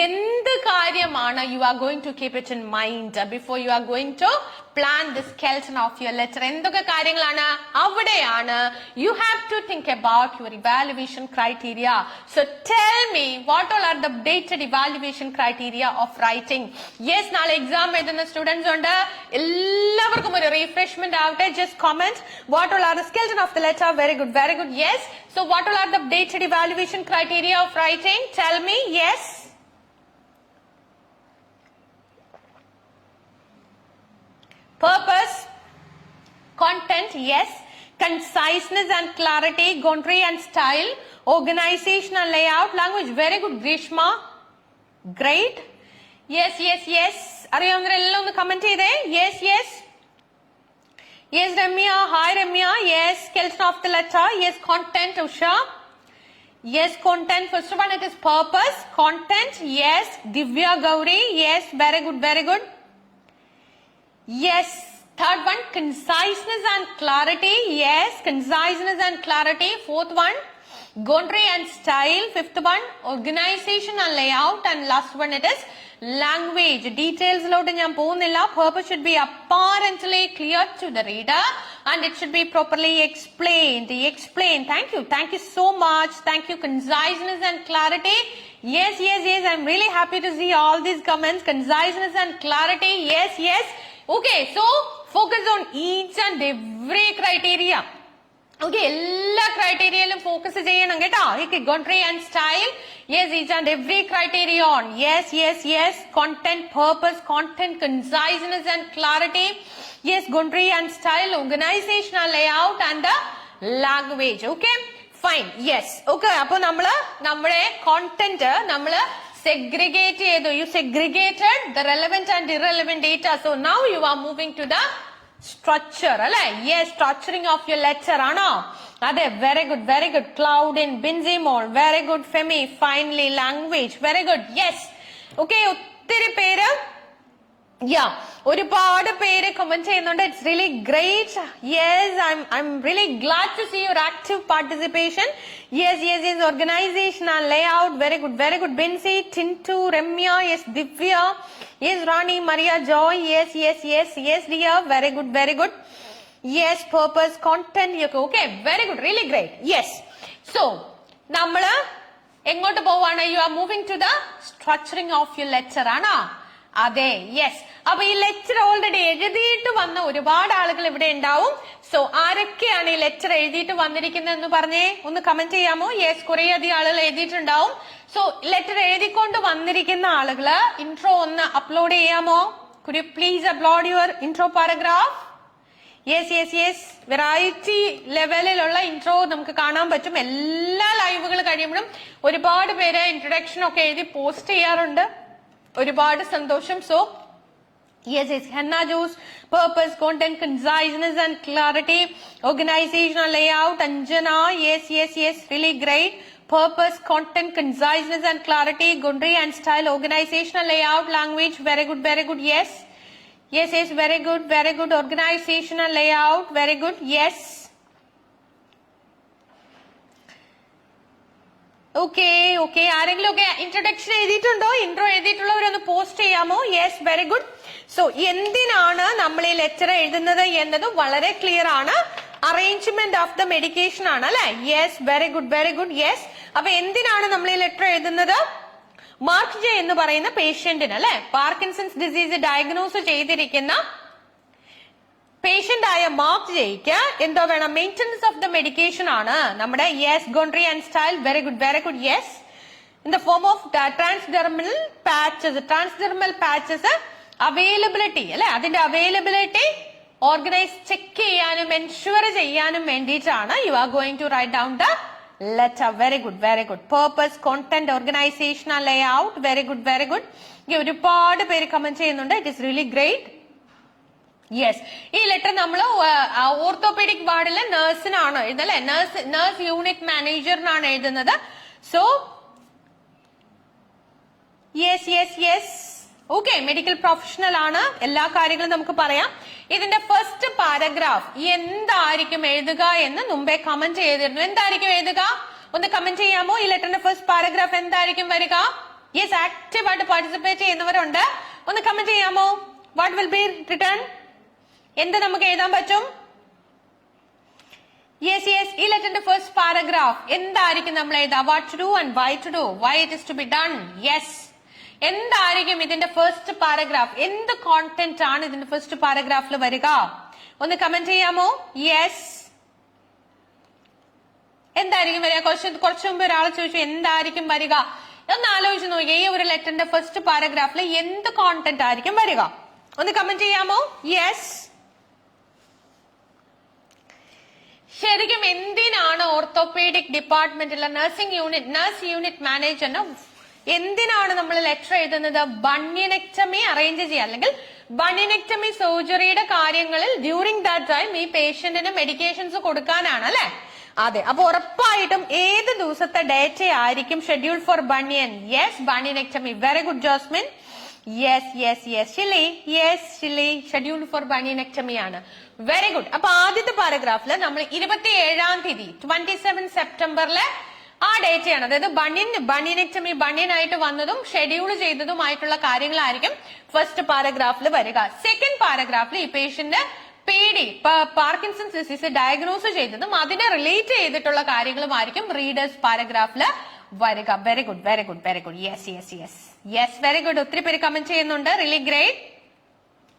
എന്ത് കാര്യമാണ് you are going to keep it in mind before you are going to plan the skeleton of your letter? എന്തൊക്കെ കാര്യങ്ങളാണ്? അവിടെയാണ് you have to think about your evaluation criteria. So tell me what all are the updated evaluation criteria of writing? Yes, നാളെ exam എഴുതുന്ന students ഉണ്ട്. എല്ലാവർക്കും ഒരു refreshment ആവട്ടെ. Just comment what all are the skeleton of the letter. Very good, very good. Yes. So what all are the updated evaluation criteria of writing? Tell me. Yes. Purpose, content, yes. Conciseness and clarity, gauntry and style, organization and layout, language. Very good, Grishma. Great. Yes. അറിയാവുന്നവരെല്ലാം ഒന്ന് comment ചെയ്തേ. Yes, Ramya. Hi, Ramya. Yes, skeleton of the letter. Yes, content, Usha. Yes, content. First one, it is purpose. Content. Yes, Divya Gauri. Yes, very good. Yes. Third one, conciseness and clarity. Yes, conciseness and clarity. Fourth one, Gondry and style. Fifth one, organization and layout. And last one, it is language. Details load in purpose should be apparently clear to the reader and it should be properly explained. Thank you so much. Thank you. Conciseness and clarity. Yes. I'm really happy to see all these comments. Conciseness and clarity. Yes. Okay, so focus on each and every criteria. Okay, എല്ലാ ക്രൈറ്റീരിയയിലും focus ചെയ്യണം കേട്ടോ. Gondry and style. Yes, each and every criterion. Yes. Content, purpose, content, conciseness and clarity. Yes, Gondry and style, organizational layout and the language. Okay, fine. Yes. Okay, അപ്പോൾ നമ്മുടെ content നമ്മള് segregate ചെയ്തു. You segregated the relevant and irrelevant data. So now you are moving to the structure, അല്ലേ? Yes, structuring of your letter ആണോ? അതെ, very good. Claudine, Binzimol, very good. Femi, finally, language, very good. Yes. Okay, ഒത്തിരി പേര് ഒരുപാട് പേര് comment ചെയ്യുന്നുണ്ട്. It's really great. Yes, I'm really glad to see your active participation. Yes. Organizational layout, very good. Binsi, Tintu, Ramya, yes, Divya, yes, Rani, Maria, Joy, yes, dear, very good. Yes, purpose, content, okay, very good, really great. Yes. So, നമ്മള് എങ്ങോട്ട് പോവാണ്? You are moving to the structuring of your letter ആണോ? അതെ, yes. അപ്പൊ ഈ letter already എഴുതിയിട്ട് വന്ന ഒരുപാട് ആളുകൾ ഇവിടെ ഉണ്ടാവും. സോ ആരൊക്കെയാണ് ഈ ലെറ്റർ എഴുതിയിട്ട് വന്നിരിക്കുന്നത് എന്ന് പറഞ്ഞേ, ഒന്ന് കമന്റ് ചെയ്യാമോ? യെസ്, കുറെ അധികം ആളുകൾ എഴുതിയിട്ടുണ്ടാവും. സോ ലെറ്റർ എഴുതിക്കൊണ്ട് വന്നിരിക്കുന്ന ആളുകള് ഇൻട്രോ ഒന്ന് അപ്ലോഡ് ചെയ്യാമോ? Could you please upload your intro paragraph? Yes. Variety ലെവലിലുള്ള ഇൻട്രോ നമുക്ക് കാണാൻ പറ്റും. എല്ലാ ലൈവുകൾ കഴിയുമ്പോഴും ഒരുപാട് പേര് ഇൻട്രൊഡക്ഷൻ ഒക്കെ എഴുതി പോസ്റ്റ് ചെയ്യാറുണ്ട്. ഒരുപാട് സന്തോഷം. So yes, Henna Juice, purpose, content, conciseness and clarity, organizational layout. Anjana, yes, really great. Purpose, content, conciseness and clarity, Gondry and style, organizational layout, language, very good. Yes, very good. Organizational layout, very good. Yes. Okay. ആരെങ്കിലും ഒക്കെ introduction എഴുതിയിട്ടുണ്ടോ? Intro എഴുതിയിട്ടുള്ളവരൊന്ന് post ചെയ്യാമോ? Yes, very good. So എന്തിനാണ് നമ്മൾ ഈ letter എഴുതുന്നത് എന്നത് വളരെ clear ആണ്. അറേഞ്ച്മെന്റ് ഓഫ് ദ മെഡിക്കേഷൻ ആണ്, അല്ലെ? Yes, very good. യെസ്. അപ്പൊ എന്തിനാണ് നമ്മൾ ഈ ലെറ്റർ എഴുതുന്നത്? മാർക്ക് ജെ എന്ന് പറയുന്ന പേഷ്യന്റിന്, അല്ലെ, പാർക്കിൻസൺസ് ഡിസീസ് ഡയഗ്നോസ് ചെയ്തിരിക്കുന്ന പേഷ്യന്റ് ആയ മാർക്ക് ജെയ്ക്ക് എന്തോ വേണം? മെയിൻ്റനൻസ് ഓഫ് ദ മെഡിക്കേഷൻ ആണ് നമ്മുടെ. Yes, Gondry and style, very good. Yes, in the form of transdermal patches availability, അല്ലെ, അതിന്റെ അവൈലബിലിറ്റി ഓർഗനൈസ് ചെക്ക് ചെയ്യാനും എൻഷുർ ചെയ്യാനും വേണ്ടിയിട്ടാണ് you are going to write down the letter. Very good. Purpose, content, organisational layout, very good. ഒരുപാട് പേര് comment ചെയ്യുന്നുണ്ട്. It is really great. Yes, ഈ letter നമ്മൾ ഓർത്തോപീഡിക് വാർഡിലെ നഴ്സിനാണ് എഴുതുന്നത്, അല്ലെ? നഴ്സ് യൂണിറ്റ് മാനേജറിനാണ് എഴുതുന്നത്. So yes. Okay, medical professional ആണ്. എല്ലാ കാര്യങ്ങളും നമുക്ക് പറയാം. ഇതിന്റെ ഫസ്റ്റ് പാരഗ്രാഫ് എന്തായിരിക്കും എഴുതുക എന്ന് മുമ്പേ കമന്റ് ചെയ്തിരുന്നു. എന്തായിരിക്കും എഴുതുക? ഒന്ന് കമന്റ് ചെയ്യാമോ? ഈ ലെറ്ററിന്റെ ഫസ്റ്റ് പാരഗ്രാഫ് എന്തായിരിക്കും വരിക? യെസ്, ആക്റ്റീവ് ആയിട്ട് പാർട്ടിസിപ്പേറ്റ് ചെയ്യുന്നവരുണ്ട്. ഒന്ന് കമന്റ് ചെയ്യാമോ? What will be return? എന്ത് നമുക്ക് എഴുതാൻ പറ്റും? യെസ്, ഈ ലെറ്ററിന്റെ ഫസ്റ്റ് പാരഗ്രാഫ് എന്തായിരിക്കും നമ്മൾ എഴുതുക? What to do and why to do, why it is to be done. Yes, എന്തായിരിക്കും ഇതിന്റെ ഫസ്റ്റ് പാരഗ്രാഫ്? എന്ത് കോണ്ടന്റ് ആണ് ഇതിന്റെ ഫസ്റ്റ് പാരഗ്രാഫിൽ വരിക? ഒന്ന് കമന്റ് ചെയ്യാമോ? യെസ്, എന്തായിരിക്കും വരിക? കുറച്ചു മുമ്പ് ഒരാൾ ചോദിച്ചു എന്തായിരിക്കും വരിക. ഒന്ന് ആലോചിച്ച് നോക്കിയേ, ഈ ഒരു ലെറ്ററിന്റെ ഫസ്റ്റ് പാരഗ്രാഫിൽ എന്ത് കോണ്ടന്റ് ആയിരിക്കും വരിക? ഒന്ന് കമന്റ് ചെയ്യാമോ? യെസ്. ശരിക്കും എന്തിനാണ് ഓർത്തോപീഡിക് ഡിപ്പാർട്ട്മെന്റിലെ നഴ്സ് യൂണിറ്റ് മാനേജറിന് എന്തിനാണ് നമ്മൾ ലെറ്റർ എഴുതുന്നത്? ബണ്യനെക്ടമി അറേഞ്ച് ചെയ്യുക അല്ലെങ്കിൽ ബണ്യനെക്ടമി സർജറിയുടെ കാര്യങ്ങളിൽ ഡ്യൂറിങ് ദാറ്റ് ടൈം ഈ പേഷ്യന്റിന് മെഡിക്കേഷൻസ് കൊടുക്കാനാണ് അല്ലെ? അതെ. അപ്പൊ ഉറപ്പായിട്ടും ഏത് ദിവസത്തെ ഡേറ്റ ആയിരിക്കും schedule for bunion? Yes, bunionectomy. Very good Josmin. Yes yes yes Shili. Yes Shili, schedule for bunionectomy ആണ്. Very good. അപ്പൊ ആദ്യത്തെ പാരഗ്രാഫില് നമ്മൾ 27-ാം തീയതി 27 സെപ്റ്റംബറിലെ ആ ഡേറ്റയാണ്, അതായത് ബണ്യനെക്ടമി ബണ്യനായിട്ട് വന്നതും ഷെഡ്യൂൾ ചെയ്തതുമായിട്ടുള്ള കാര്യങ്ങളായിരിക്കും ഫസ്റ്റ് പാരഗ്രാഫിൽ വരിക. സെക്കൻഡ് പാരഗ്രാഫിൽ ഈ patient PD Parkinson's disease diagnose ചെയ്തതും അതിനെ റിലേറ്റ് ചെയ്തിട്ടുള്ള കാര്യങ്ങളുമായിരിക്കും റീഡേഴ്സ് പാരഗ്രാഫില് വരിക. Very good very good very good. Yes yes yes yes, very good. ഒത്തിരി പേര് കമന്റ് ചെയ്യുന്നുണ്ട്. Really great.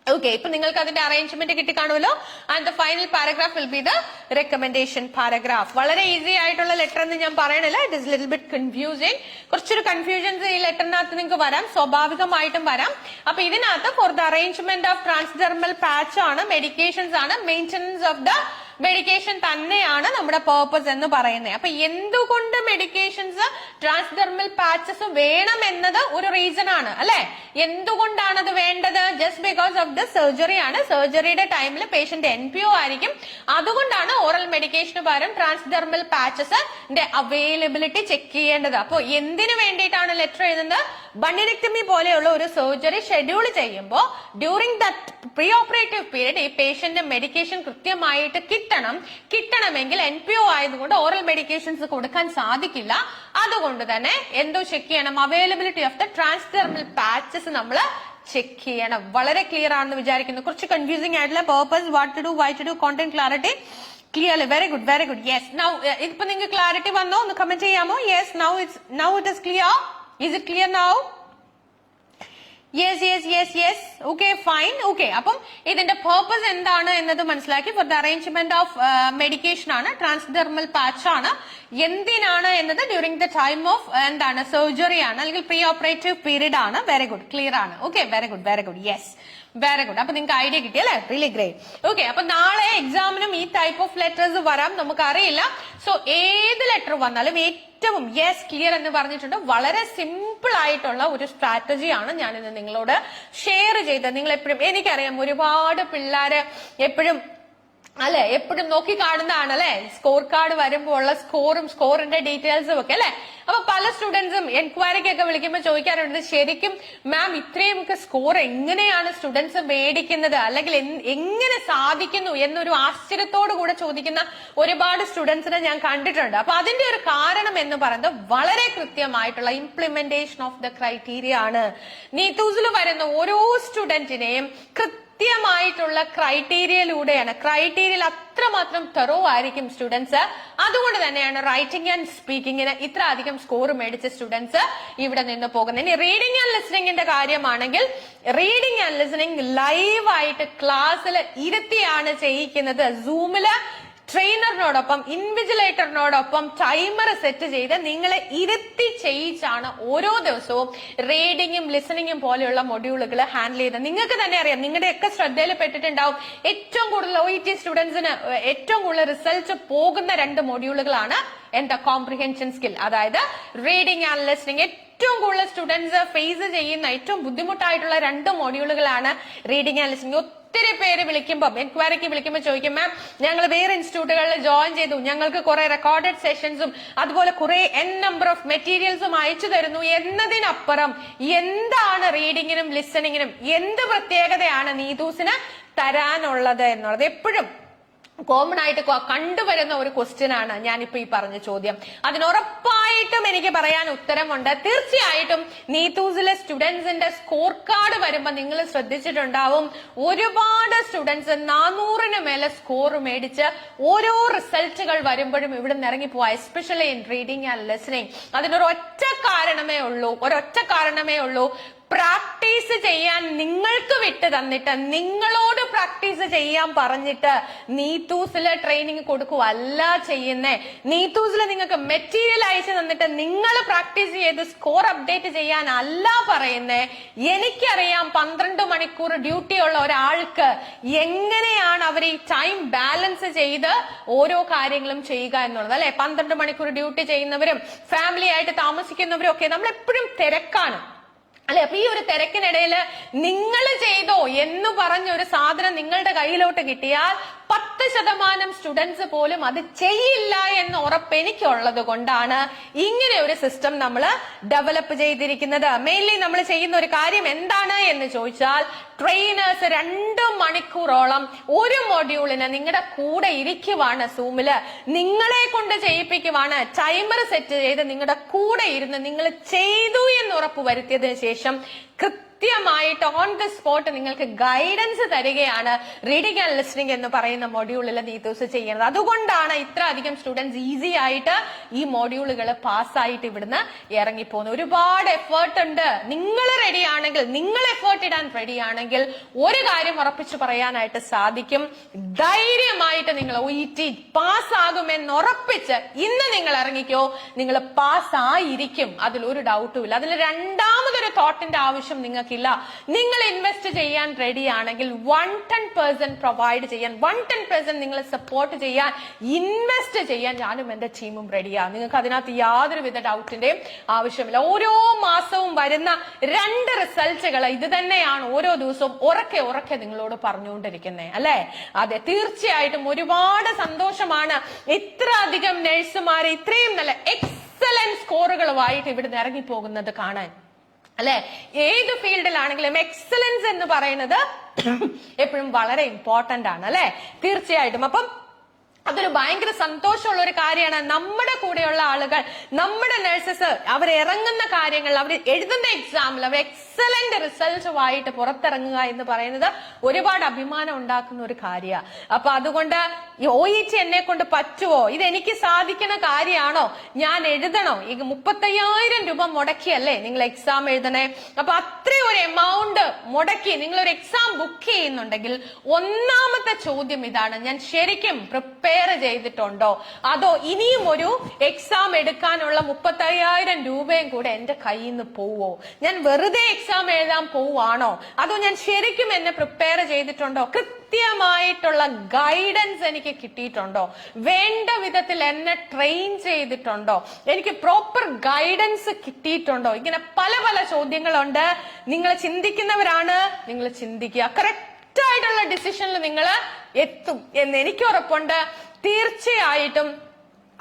ഓക്കെ, ഇപ്പൊ നിങ്ങൾക്ക് അതിന്റെ അറേഞ്ച്മെന്റ് കിട്ടി കാണുമല്ലോ. And the final paragraph will be the recommendation paragraph. വളരെ ഈസി ആയിട്ടുള്ള ലെറ്റർ എന്ന് ഞാൻ പറയണില്ല. It is little bit confusing. കുറച്ചൊരു കൺഫ്യൂഷൻസ് ഈ ലെറ്ററിനകത്ത് നിങ്ങൾക്ക് വരാം, സ്വാഭാവികമായിട്ടും വരാം. അപ്പൊ ഇതിനകത്ത് for the arrangement of transdermal patch ആണ്, മെഡിക്കേഷൻസ് ആണ്, മെയിൻ്റനൻസ് ഓഫ് ദ മെഡിക്കേഷൻ തന്നെയാണ് നമ്മുടെ പേർപ്പസ് എന്ന് പറയുന്നത്. അപ്പൊ എന്തുകൊണ്ട് മെഡിക്കേഷൻസ് ട്രാൻസ്ഡെർമൽ പാച്ചസ് വേണം എന്നത് ഒരു റീസൺ ആണ് അല്ലെ? എന്തുകൊണ്ടാണ് അത് വേണ്ടത്? Just because of the surgery ആണ്. സർജറിയുടെ ടൈമിൽ പേഷ്യന്റ് NPO ആയിരിക്കും. അതുകൊണ്ടാണ് ഓറൽ മെഡിക്കേഷന് പകരം ട്രാൻസ്ഡെർമൽ പാച്ചസ് അവൈലബിലിറ്റി ചെക്ക് ചെയ്യേണ്ടത്. അപ്പൊ എന്തിനു വേണ്ടിയിട്ടാണ് ലെറ്റർ എഴുതുന്നത്? ബണ്യനെക്ടമി പോലെയുള്ള ഒരു സർജറി ഷെഡ്യൂൾ ചെയ്യുമ്പോൾ during that pre operative period ഈ പേഷ്യന്റ് മെഡിക്കേഷൻ കൃത്യമായിട്ട് കിട്ടണമെങ്കിൽ NPO ആയതുകൊണ്ട് ഓറൽ മെഡിക്കേഷൻസ് കൊടുക്കാൻ സാധിക്കില്ല. അതുകൊണ്ട് തന്നെ എന്തോ ചെക്ക് ചെയ്യണം? Availability of the transdermal patches നമ്മൾ ചെക്ക് ചെയ്യണം. വളരെ ക്ലിയർ ആണെന്ന് വിചാരിക്കുന്നു. കുറച്ച് കൺഫ്യൂസിംഗ് ആയിട്ടുള്ള purpose, what to do, why to do, content clarity clearly. Very good very good. Yes, now ഇപ്പൊ നിങ്ങൾക്ക് ക്ലാരിറ്റി വന്നോ? ഒന്ന് കമന്റ് ചെയ്യാമോ? Yes, now it is clear. Is it clear now? Yes yes yes yes. Okay fine. Okay, അപ്പം ഇതിന്റെ purpose എന്താണ് എന്നത് മനസ്സിലാക്കി. For the arrangement of medication ആണ്, ട്രാൻസ്ഡെർമൽ പാച്ച് ആണ്. എന്തിനാണ് എന്നത് ഡ്യൂറിംഗ് ദ ടൈം ഓഫ് എന്താണ് സർജറി ആണ് അല്ലെങ്കിൽ പ്രീ ഓപ്പറേറ്റീവ് പീരീഡ് ആണ്. വെരി ഗുഡ്, ക്ലിയർ ആണ്. Okay, very good very good. Yes, very good. അപ്പൊ നിങ്ങൾക്ക് ഐഡിയ കിട്ടിയല്ലേ? Really great. ഓക്കെ, അപ്പൊ നാളെ എക്സാമിനും ഈ ടൈപ്പ് ഓഫ് ലെറ്റേഴ്സ് വരാം, നമുക്കറിയില്ല. സോ ഏത് ലെറ്റർ വന്നാലും ഏറ്റവും യെസ് ക്ലിയർ എന്ന് പറഞ്ഞിട്ടുണ്ട്. വളരെ സിമ്പിൾ ആയിട്ടുള്ള ഒരു സ്ട്രാറ്റജിയാണ് ഞാൻ ഇന്ന് നിങ്ങളോട് ഷെയർ ചെയ്തത്. നിങ്ങൾ എപ്പോഴും, എനിക്കറിയാം ഒരുപാട് പിള്ളേര് എപ്പോഴും നോക്കി കാണുന്നതാണ് അല്ലെ, സ്കോർ കാർഡ് വരുമ്പോൾ ഉള്ള സ്കോറിന്റെ ഡീറ്റെയിൽസും ഒക്കെ അല്ലെ. അപ്പൊ പല സ്റ്റുഡൻസും എൻക്വയറിക്കൊക്കെ വിളിക്കുമ്പോൾ ചോദിക്കാറുണ്ട്, ശരിക്കും മാം ഇത്രയും ഒക്കെ സ്കോർ എങ്ങനെയാണ് സ്റ്റുഡൻസ് മേടിക്കുന്നത്, അല്ലെങ്കിൽ എങ്ങനെ സാധിക്കുന്നു എന്നൊരു ആശ്ചര്യത്തോടു കൂടെ ചോദിക്കുന്ന ഒരുപാട് സ്റ്റുഡൻസിനെ ഞാൻ കണ്ടിട്ടുണ്ട്. അപ്പൊ അതിന്റെ ഒരു കാരണം എന്ന് പറയുന്നത് വളരെ കൃത്യമായിട്ടുള്ള ഇംപ്ലിമെന്റേഷൻ ഓഫ് ദ ക്രൈറ്റീരിയ ആണ്. നീതൂസിൽ വരുന്ന ഓരോ സ്റ്റുഡന്റിനെയും കൃത്യമായിട്ടുള്ള ക്രൈറ്റീരിയയിലൂടെയാണ്. ക്രൈറ്റീരിയയിൽ അത്രമാത്രം തെറോ ആയിരിക്കും സ്റ്റുഡൻസ്. അതുകൊണ്ട് തന്നെയാണ് റൈറ്റിംഗ് ആൻഡ് സ്പീക്കിങ്ങിന് ഇത്ര അധികം സ്കോർ മേടിച്ച സ്റ്റുഡൻസ് ഇവിടെ നിന്ന് പോകുന്നത്. ഇനി റീഡിംഗ് ആൻഡ് ലിസണിങ്ങിന്റെ കാര്യമാണെങ്കിൽ റീഡിംഗ് ആൻഡ് ലിസണിങ് ലൈവായിട്ട് ക്ലാസ്സിൽ ഇരുത്തിയാണ് ചെയ്യിക്കുന്നത്. സൂമില് ട്രെയിനറിനോടൊപ്പം ഇൻവിജിലേറ്ററിനോടൊപ്പം ടൈമർ സെറ്റ് ചെയ്ത് നിങ്ങളെ ഇരുത്തി ചെയ്യിച്ചാണ് ഓരോ ദിവസവും റീഡിങ്ങും ലിസണിങ്ങും പോലെയുള്ള മൊഡ്യൂളുകൾ ഹാൻഡിൽ ചെയ്ത്. നിങ്ങൾക്ക് തന്നെ അറിയാം, നിങ്ങളുടെയൊക്കെ ശ്രദ്ധയിൽ പെട്ടിട്ടുണ്ടാവും, ഏറ്റവും കൂടുതൽ OET സ്റ്റുഡൻസിന് ഏറ്റവും കൂടുതൽ റിസൾട്ട് പോകുന്ന 2 മൊഡ്യൂളുകളാണ് എന്താ? കോംപ്രിഹെൻഷൻ സ്കിൽ, അതായത് റീഡിംഗ് ആൻഡ് ലിസണിങ്. ഏറ്റവും കൂടുതൽ സ്റ്റുഡൻസ് ഫേസ് ചെയ്യുന്ന ഏറ്റവും ബുദ്ധിമുട്ടായിട്ടുള്ള 2 മൊഡ്യൂളുകളാണ് റീഡിംഗ് ആൻഡ് ലിസണിങ്. ഒത്തിരി പേര് വിളിക്കുമ്പോൾ, എൻക്വയറിക്ക് വിളിക്കുമ്പോൾ ചോദിക്കും, മാം ഞങ്ങൾ വേറെ ഇൻസ്റ്റിറ്റ്യൂട്ടുകളിൽ ജോയിൻ ചെയ്തു, ഞങ്ങൾക്ക് കുറെ റെക്കോർഡഡ് സെഷൻസും അതുപോലെ കുറെ നമ്പർ ഓഫ് മെറ്റീരിയൽസും അയച്ചു തരുന്നു എന്നതിനപ്പുറം എന്താണ് റീഡിങ്ങിനും ലിസണിങ്ങിനും എന്ത് പ്രത്യേകതയാണ് നീതൂസിന് തരാനുള്ളത് എന്നുള്ളത് എപ്പോഴും കോമൺ ആയിട്ട് കണ്ടുവരുന്ന ഒരു ക്വസ്റ്റ്യൻ ആണ് ഞാനിപ്പോ ഈ പറഞ്ഞ ചോദ്യം. അതിനുറപ്പായിട്ടും എനിക്ക് പറയാൻ ഉത്തരമുണ്ട്. തീർച്ചയായിട്ടും നീതൂസിലെ സ്റ്റുഡൻസിന്റെ സ്കോർ കാർഡ് വരുമ്പോ നിങ്ങൾ ശ്രദ്ധിച്ചിട്ടുണ്ടാവും, ഒരുപാട് സ്റ്റുഡൻസ് 400-ന് മേലെ സ്കോർ മേടിച്ച് ഓരോ റിസൾട്ടുകൾ വരുമ്പോഴും ഇവിടെ നിന്ന് ഇറങ്ങിപ്പോവാ, especially in reading and listening. അതിനൊരൊറ്റ കാരണമേ ഉള്ളൂ, പ്രാക്ടീസ് ചെയ്യാൻ നിങ്ങൾക്ക് വിട്ട് തന്നിട്ട് നിങ്ങളോട് പ്രാക്ടീസ് ചെയ്യാൻ പറഞ്ഞിട്ട് നീത്തൂസില് ട്രെയിനിങ് കൊടുക്കുകയല്ല ചെയ്യുന്നേ. നീത്തൂസിൽ നിങ്ങൾക്ക് മെറ്റീരിയൽ അയച്ചു തന്നിട്ട് നിങ്ങൾ പ്രാക്ടീസ് ചെയ്ത് സ്കോർ അപ്ഡേറ്റ് ചെയ്യാൻ അല്ല പറയുന്നേ. എനിക്കറിയാം 12 മണിക്കൂർ ഡ്യൂട്ടി ഉള്ള ഒരാൾക്ക് എങ്ങനെയാണ് അവർ ഈ ടൈം ബാലൻസ് ചെയ്ത് ഓരോ കാര്യങ്ങളും ചെയ്യുക എന്നുള്ളത് അല്ലെ. 12 മണിക്കൂർ ഡ്യൂട്ടി ചെയ്യുന്നവരും ഫാമിലി ആയിട്ട് താമസിക്കുന്നവരും ഒക്കെ നമ്മൾ എപ്പോഴും തിരക്കാണ് അല്ലെ. അപ്പൊ ഈ ഒരു തിരക്കിനിടയില് നിങ്ങൾ ചെയ്തോ എന്ന് പറഞ്ഞ ഒരു സാധനം നിങ്ങളുടെ കയ്യിലോട്ട് കിട്ടിയാൽ 10% സ്റ്റുഡൻസ് പോലും അത് ചെയ്യില്ല എന്ന് ഉറപ്പ് എനിക്കുള്ളത് കൊണ്ടാണ് ഇങ്ങനെ ഒരു സിസ്റ്റം നമ്മൾ ഡെവലപ്പ് ചെയ്തിരിക്കുന്നത്. മെയിൻലി നമ്മൾ ചെയ്യുന്ന ഒരു കാര്യം എന്താണ് എന്ന് ചോദിച്ചാൽ, ട്രെയിനേഴ്സ് 2 മണിക്കൂറോളം ഒരു മൊഡ്യൂളിന് നിങ്ങളുടെ കൂടെ ഇരിക്കുവാണ്. സൂമില് നിങ്ങളെ കൊണ്ട് ചെയ്യിപ്പിക്കുവാണ്. ടൈമർ സെറ്റ് ചെയ്ത് നിങ്ങളുടെ കൂടെ ഇരുന്ന് നിങ്ങൾ ചെയ്തു എന്ന് ഉറപ്പ് വരുത്തിയതിനു ശേഷം കൃത്യമായിട്ട് ഓൺ ദി സ്പോട്ട് നിങ്ങൾക്ക് ഗൈഡൻസ് തരികയാണ് റീഡിംഗ് ആൻഡ് ലിസണിംഗ് എന്ന് പറയുന്ന മൊഡ്യൂളിൽ നീത്തൂസ് ചെയ്യുന്നത്. അതുകൊണ്ടാണ് ഇത്ര അധികം സ്റ്റുഡൻസ് ഈസി ആയിട്ട് ഈ മൊഡ്യൂളുകൾ പാസ്സായിട്ട് ഇവിടുന്ന് ഇറങ്ങിപ്പോകുന്നത്. ഒരുപാട് എഫേർട്ട് ഉണ്ട്. നിങ്ങൾ റെഡി ആണെങ്കിൽ, നിങ്ങൾ എഫേർട്ട് ഇടാൻ റെഡി ആണെങ്കിൽ ഒരു കാര്യം ഉറപ്പിച്ചു പറയാനായിട്ട് സാധിക്കും, ധൈര്യമായിട്ട് നിങ്ങൾ OET പാസ്സാകുമെന്ന് ഉറപ്പിച്ച് ഇന്ന് നിങ്ങൾ ഇറങ്ങിക്കോ, നിങ്ങൾ പാസ്സായിരിക്കും. അതിലൊരു ഡൗട്ടും ഇല്ല. അതിൽ രണ്ടാമതൊരു തോട്ടിന്റെ ആവശ്യം നിങ്ങൾക്കില്ല. നിങ്ങൾ ഇൻവെസ്റ്റ് ചെയ്യാൻ റെഡി ആണെങ്കിൽ 110% പ്രൊവൈഡ് ചെയ്യാൻ, 110% നിങ്ങൾ സപ്പോർട്ട് ചെയ്യാൻ, ഇൻവെസ്റ്റ് ചെയ്യാൻ ഞാനും എന്റെ ടീമും റെഡിയാണ്. നിങ്ങൾക്ക് അതിനകത്ത് യാതൊരുവിധ ഡൗട്ടിന്റെയും ആവശ്യമില്ല. ഓരോ മാസവും വരുന്ന 2 റിസൾട്ടുകൾ ഇത് തന്നെയാണ് ഓരോ ദിവസവും ഉറക്കെ ഉറക്കെ നിങ്ങളോട് പറഞ്ഞുകൊണ്ടിരിക്കുന്നത് അല്ലെ. അതെ, തീർച്ചയായിട്ടും ഒരുപാട് സന്തോഷമാണ് ഇത്ര അധികം നഴ്സുമാരെ ഇത്രയും നല്ല എക്സലന്റ് സ്കോറുകളുമായിട്ട് ഇവിടുന്ന് ഇറങ്ങിപ്പോകുന്നത് കാണാൻ അല്ലെ. ഏത് ഫീൽഡിലാണെങ്കിലും എക്സലൻസ് എന്ന് പറയുന്നത് എപ്പോഴും വളരെ ഇമ്പോർട്ടന്റ് ആണ് അല്ലെ. തീർച്ചയായിട്ടും. അപ്പം അതൊരു ഭയങ്കര സന്തോഷമുള്ള ഒരു കാര്യമാണ്. നമ്മുടെ കൂടെയുള്ള ആളുകൾ, നമ്മുടെ നഴ്സസ്, അവർ ഇറങ്ങുന്ന കാര്യങ്ങൾ, അവർ എഴുതുന്ന എക്സാമിൽ അവർ എക്സലന്റ് റിസൾട്ടുമായിട്ട് പുറത്തിറങ്ങുക എന്ന് പറയുന്നത് ഒരുപാട് അഭിമാനം ഉണ്ടാക്കുന്ന ഒരു കാര്യമാണ്. അപ്പൊ അതുകൊണ്ട് ഈ OET എന്നെ കൊണ്ട് പറ്റുമോ, ഇത് എനിക്ക് സാധിക്കുന്ന കാര്യമാണോ, ഞാൻ എഴുതണോ? ഈ 35,000 രൂപ മുടക്കിയല്ലേ നിങ്ങൾ എക്സാം എഴുതണേ. അപ്പൊ അത്രയും ഒരു എമൗണ്ട് മുടക്കി നിങ്ങൾ ഒരു എക്സാം ബുക്ക് ചെയ്യുന്നുണ്ടെങ്കിൽ ഒന്നാമത്തെ ചോദ്യം ഇതാണ്, ഞാൻ ശരിക്കും പ്രിപ്പയർ ചെയ്തിട്ടുണ്ടോ, അതോ ഇനിയും ഒരു എക്സാം എടുക്കാനുള്ള 35,000 രൂപയും കൂടെ എന്റെ കയ്യിൽ നിന്ന് പോവോ, ഞാൻ വെറുതെ എക്സാം എഴുതാൻ പോവാണോ, അതോ ഞാൻ ശരിക്കും എന്നെ പ്രിപ്പയർ ചെയ്തിട്ടുണ്ടോ, കൃത്യമായിട്ടുള്ള ഗൈഡൻസ് എനിക്ക് കിട്ടിയിട്ടുണ്ടോ, വേണ്ട വിധത്തിൽ എന്നെ ട്രെയിൻ ചെയ്തിട്ടുണ്ടോ, എനിക്ക് പ്രോപ്പർ ഗൈഡൻസ് കിട്ടിയിട്ടുണ്ടോ? ഇങ്ങനെ പല പല ചോദ്യങ്ങളുണ്ട്. നിങ്ങൾ ചിന്തിക്കുന്നവരാണ്, നിങ്ങൾ ചിന്തിക്കുക. കറക്റ്റ് ആയിട്ടുള്ള ഡിസിഷനിൽ നിങ്ങൾ എത്തും എന്ന് എനിക്ക് ഉറപ്പുണ്ട്. തീർച്ചയായിട്ടും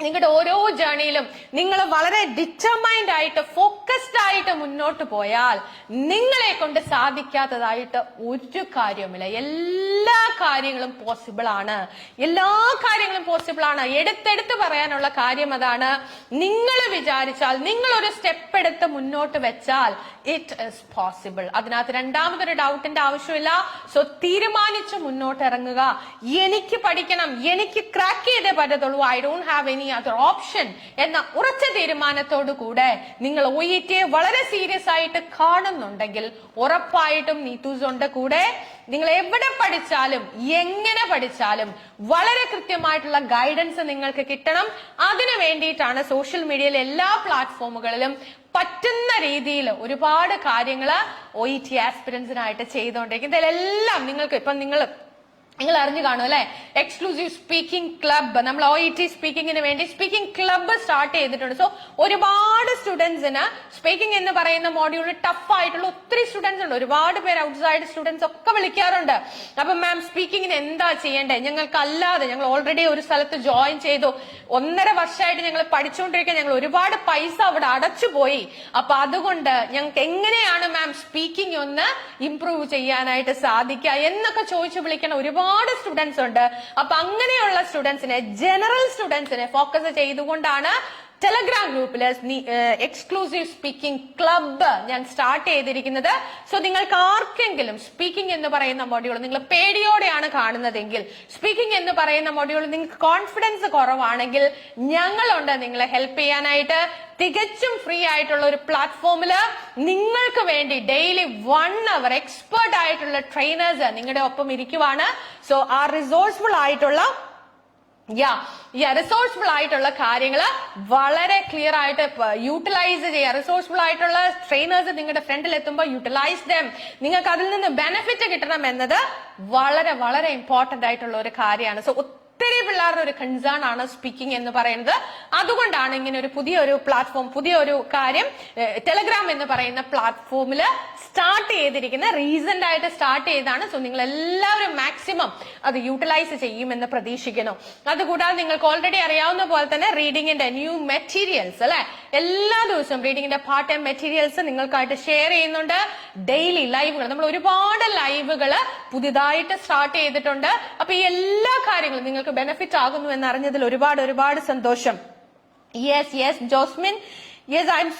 നിങ്ങളുടെ ഓരോ ജേണിയിലും നിങ്ങൾ വളരെ ഡിറ്റർമൈൻഡ് ആയിട്ട് ഫോക്കസ്ഡ് ആയിട്ട് മുന്നോട്ട് പോയാൽ നിങ്ങളെ കൊണ്ട് സാധിക്കാത്തതായിട്ട് ഒരു കാര്യവുമില്ല. എല്ലാ കാര്യങ്ങളും പോസിബിൾ ആണ്. എല്ലാ കാര്യങ്ങളും പോസിബിൾ ആണ്. എടുത്തെടുത്ത് പറയാനുള്ള കാര്യം അതാണ്. നിങ്ങൾ വിചാരിച്ചാൽ, നിങ്ങൾ ഒരു സ്റ്റെപ്പ് എടുത്ത് മുന്നോട്ട് വെച്ചാൽ ഇറ്റ് ഈസ് പോസിബിൾ. അതിനകത്ത് രണ്ടാമതൊരു ഡൗട്ടിന്റെ ആവശ്യമില്ല. സോ തീരുമാനിച്ച് മുന്നോട്ട് ഇറങ്ങുക. എനിക്ക് പഠിക്കണം, എനിക്ക് ക്രാക്ക് ചെയ്തേ പറ്റത്തുള്ളൂ, I don't have any other option എന്ന ഉറച്ച തീരുമാനത്തോടു കൂടെ നിങ്ങൾ OET വളരെ സീരിയസ് ആയിട്ട് കാണുന്നുണ്ടെങ്കിൽ ഉറപ്പായിട്ടും നീത്തൂസുണ്ട് കൂടെ. നിങ്ങൾ എവിടെ പഠിച്ചാലും എങ്ങനെ പഠിച്ചാലും വളരെ കൃത്യമായിട്ടുള്ള ഗൈഡൻസ് നിങ്ങൾക്ക് കിട്ടണം. അതിനു വേണ്ടിയിട്ടാണ് സോഷ്യൽ മീഡിയയിലെ എല്ലാ പ്ലാറ്റ്ഫോമുകളിലും പറ്റുന്ന രീതിയിൽ ഒരുപാട് കാര്യങ്ങള് OET ആസ്പിരൻസിനായിട്ട് ചെയ്തുകൊണ്ടിരിക്കുന്നത്. ഇതിലെല്ലാം നിങ്ങൾക്ക് ഇപ്പം നിങ്ങൾ അറിഞ്ഞു കാണും അല്ലെ, എക്സ്ക്ലൂസീവ് സ്പീക്കിംഗ് ക്ലബ്ബ്, നമ്മൾ OET സ്പീക്കിങ്ങിന് വേണ്ടി സ്പീക്കിംഗ് ക്ലബ്ബ് സ്റ്റാർട്ട് ചെയ്തിട്ടുണ്ട്. സോ ഒരുപാട് സ്റ്റുഡൻസിന് സ്പീക്കിംഗ് എന്ന് പറയുന്ന മോഡ്യൂൾ ടഫ് ആയിട്ടുള്ള ഒത്തിരി സ്റ്റുഡൻസ് ഉണ്ട്. ഒരുപാട് പേര് ഔട്ട്സൈഡ് സ്റ്റുഡൻസ് ഒക്കെ വിളിക്കാറുണ്ട്. അപ്പൊ മാം സ്പീക്കിങ്ങിന് എന്താ ചെയ്യേണ്ടത്, ഞങ്ങൾക്ക് അല്ലാതെ, ഞങ്ങൾ ഓൾറെഡി ഒരു സ്ഥലത്ത് ജോയിൻ ചെയ്തു, 1.5 വർഷമായിട്ട് ഞങ്ങൾ പഠിച്ചുകൊണ്ടിരിക്കുക, ഞങ്ങൾ ഒരുപാട് പൈസ അവിടെ അടച്ചുപോയി. അപ്പൊ അതുകൊണ്ട് ഞങ്ങൾക്ക് എങ്ങനെയാണ് മാം സ്പീക്കിംഗ് ഒന്ന് ഇംപ്രൂവ് ചെയ്യാനായിട്ട് സാധിക്കുക എന്നൊക്കെ ചോദിച്ചു വിളിക്കുന്ന ഒരുപാട് സ്റ്റുഡൻസ് ഉണ്ട്. അപ്പൊ അങ്ങനെയുള്ള സ്റ്റുഡൻസിനെ, ജനറൽ സ്റ്റുഡൻസിനെ ഫോക്കസ് ചെയ്തുകൊണ്ടാണ് ടെലഗ്രാം ഗ്രൂപ്പില് എക്സ്ക്ലൂസീവ് സ്പീക്കിംഗ് ക്ലബ്ബ് ഞാൻ സ്റ്റാർട്ട് ചെയ്തിരിക്കുന്നത്. സോ നിങ്ങൾക്ക് ആർക്കെങ്കിലും സ്പീക്കിംഗ് എന്ന് പറയുന്ന മൊഡ്യൂൾ നിങ്ങൾ പേടിയോടെയാണ് കാണുന്നതെങ്കിൽ, സ്പീക്കിംഗ് എന്ന് പറയുന്ന മൊഡ്യൂൾ നിങ്ങൾക്ക് കോൺഫിഡൻസ് കുറവാണെങ്കിൽ, ഞങ്ങളുണ്ട് നിങ്ങളെ ഹെൽപ്പ് ചെയ്യാനായിട്ട്. തികച്ചും ഫ്രീ ആയിട്ടുള്ള ഒരു പ്ലാറ്റ്ഫോമില് നിങ്ങൾക്ക് വേണ്ടി ഡെയിലി 1 hour എക്സ്പേർട്ട് ആയിട്ടുള്ള ട്രെയിനേഴ്സ് നിങ്ങളുടെ ഒപ്പം ഇരിക്കുവാണ്. സോ ആ റിസോഴ്സ്ഫുൾ ആയിട്ടുള്ള റിസോഴ്സ്ഫുൾ ആയിട്ടുള്ള കാര്യങ്ങള് വളരെ ക്ലിയർ ആയിട്ട് യൂട്ടിലൈസ് ചെയ്യുക. റിസോഴ്സ്ഫുൾ ആയിട്ടുള്ള ട്രെയിനേഴ്സ് നിങ്ങളുടെ ഫ്രണ്ടിൽ എത്തുമ്പോൾ യൂട്ടിലൈസ് ദം. നിങ്ങൾക്ക് അതിൽ നിന്ന് ബെനിഫിറ്റ് കിട്ടണം എന്നത് വളരെ വളരെ ഇമ്പോർട്ടന്റ് ആയിട്ടുള്ള ഒരു കാര്യമാണ്. സോ ഒത്തിരി പിള്ളേരുടെ ഒരു കൺസേൺ ആണ് സ്പീക്കിംഗ് എന്ന് പറയുന്നത്. അതുകൊണ്ടാണ് ഇങ്ങനെ ഒരു പുതിയൊരു പ്ലാറ്റ്ഫോം, പുതിയൊരു കാര്യം ടെലഗ്രാം എന്ന് പറയുന്ന പ്ലാറ്റ്ഫോമില് സ്റ്റാർട്ട് ചെയ്തിരിക്കുന്നത്. റീസെന്റ് ആയിട്ട് സ്റ്റാർട്ട് ചെയ്താണ്. സോ നിങ്ങൾ എല്ലാവരും മാക്സിമം അത് യൂട്ടിലൈസ് ചെയ്യുമെന്ന് പ്രതീക്ഷിക്കുന്നു. അതുകൂടാതെ നിങ്ങൾക്ക് ഓൾറെഡി അറിയാവുന്ന പോലെ തന്നെ റീഡിങ്ങിന്റെ ന്യൂ മെറ്റീരിയൽസ് അല്ലെ, എല്ലാ ദിവസവും റീഡിങ്ങിന്റെ പാർട്ട് ടൈം മെറ്റീരിയൽസ് നിങ്ങൾക്കായിട്ട് ഷെയർ ചെയ്യുന്നുണ്ട്. ഡെയിലി ലൈവുകൾ, നമ്മൾ ഒരുപാട് ലൈവുകള് പുതിയതായിട്ട് സ്റ്റാർട്ട് ചെയ്തിട്ടുണ്ട്. അപ്പൊ ഈ എല്ലാ കാര്യങ്ങളും നിങ്ങൾക്ക് ബെനിഫിറ്റ് ആകുന്നു എന്ന് അറിഞ്ഞതിൽ ഒരുപാട് സന്തോഷം. Yes Josmin, yes, I'm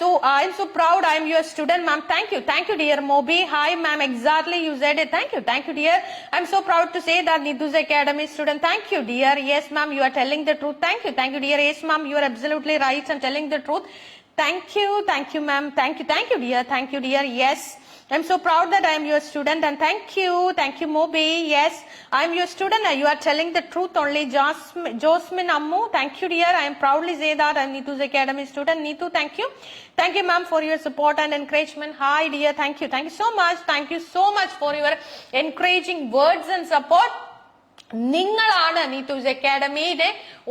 so proud. I'm your student, ma'am. Thank you dear Mobi. Hi ma'am, exactly you said it. Thank you dear. I'm so proud to say that Nidhu's Academy student. Thank you dear. Yes ma'am, you are telling the truth. Thank you dear. Yes ma'am, you are absolutely right and telling the truth. Thank you ma'am. Thank you dear. Yes, I'm so proud that I'm your student and thank you Mobi. Yes, I'm your student. You are telling the truth only. Josmin Ammu, thank you dear. I am proudly say that I'm Neetu's Academy student. Neetu, thank you ma'am for your support and encouragement. Hi dear, thank you so much for your encouraging words and support. നിങ്ങളാണ് നീത്തൂസ് അക്കാഡമിയുടെ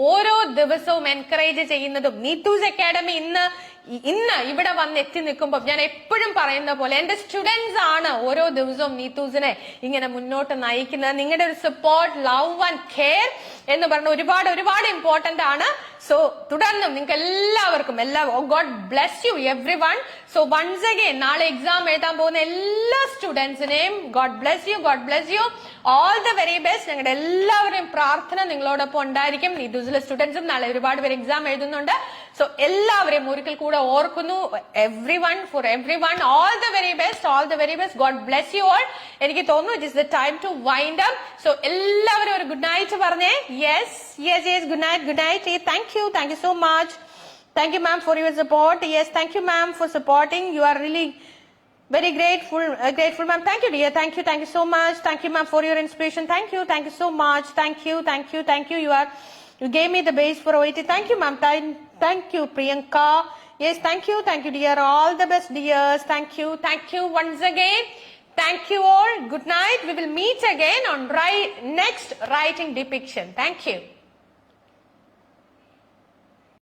ഓരോ ദിവസവും encourage ചെയ്യുന്നതും. നീത്തൂസ് academy ഇന്ന് ഇവിടെ വന്ന് എത്തി നിൽക്കുമ്പോൾ ഞാൻ എപ്പോഴും പറയുന്ന പോലെ എന്റെ സ്റ്റുഡൻസ് ആണ് ഓരോ ദിവസവും നീത്തൂസിനെ ഇങ്ങനെ മുന്നോട്ട് നയിക്കുന്നത്. നിങ്ങളുടെ ഒരു സപ്പോർട്ട്, ലവ് ആൻഡ് കെയർ എന്ന് പറഞ്ഞ ഒരുപാട് ഇമ്പോർട്ടന്റ് ആണ്. സോ തുടർന്നും നിങ്ങൾക്ക് എല്ലാവർക്കും God bless you everyone. So once again നാളെ എക്സാം എഴുതാൻ പോകുന്ന എല്ലാ സ്റ്റുഡൻസിനെയും God bless you all the very best. ഞങ്ങളുടെ എല്ലാവരുടെയും പ്രാർത്ഥന നിങ്ങളോടൊപ്പം ഉണ്ടായിരിക്കും. നീതൂസിലെ സ്റ്റുഡൻസും നാളെ ഒരുപാട് പേര് എക്സാം എഴുതുന്നുണ്ട്. സോ എല്ലാവരെയും ഒരിക്കൽ കൂടെ ഓർക്കുന്നു. For everyone all the very best. God bless you all. എനിക്ക് തോന്നുന്നു it is the time to wind up. So എല്ലാവരും ഒരു ഗുഡ് നൈറ്റ് പറഞ്ഞേ. Yes good night. Thank you so much. Thank you ma'am for your support. Yes, thank you ma'am for supporting. You are really very grateful ma'am. Thank you dear. Thank you so much. Thank you ma'am for your inspiration. Thank you so much. Thank you. You gave me the base for OET. Thank you ma'am. Thank you Priyanka. Yes, thank you dear. All the best dears. Thank you once again. Thank you all. Good night. We will meet again on next writing depiction. Thank you.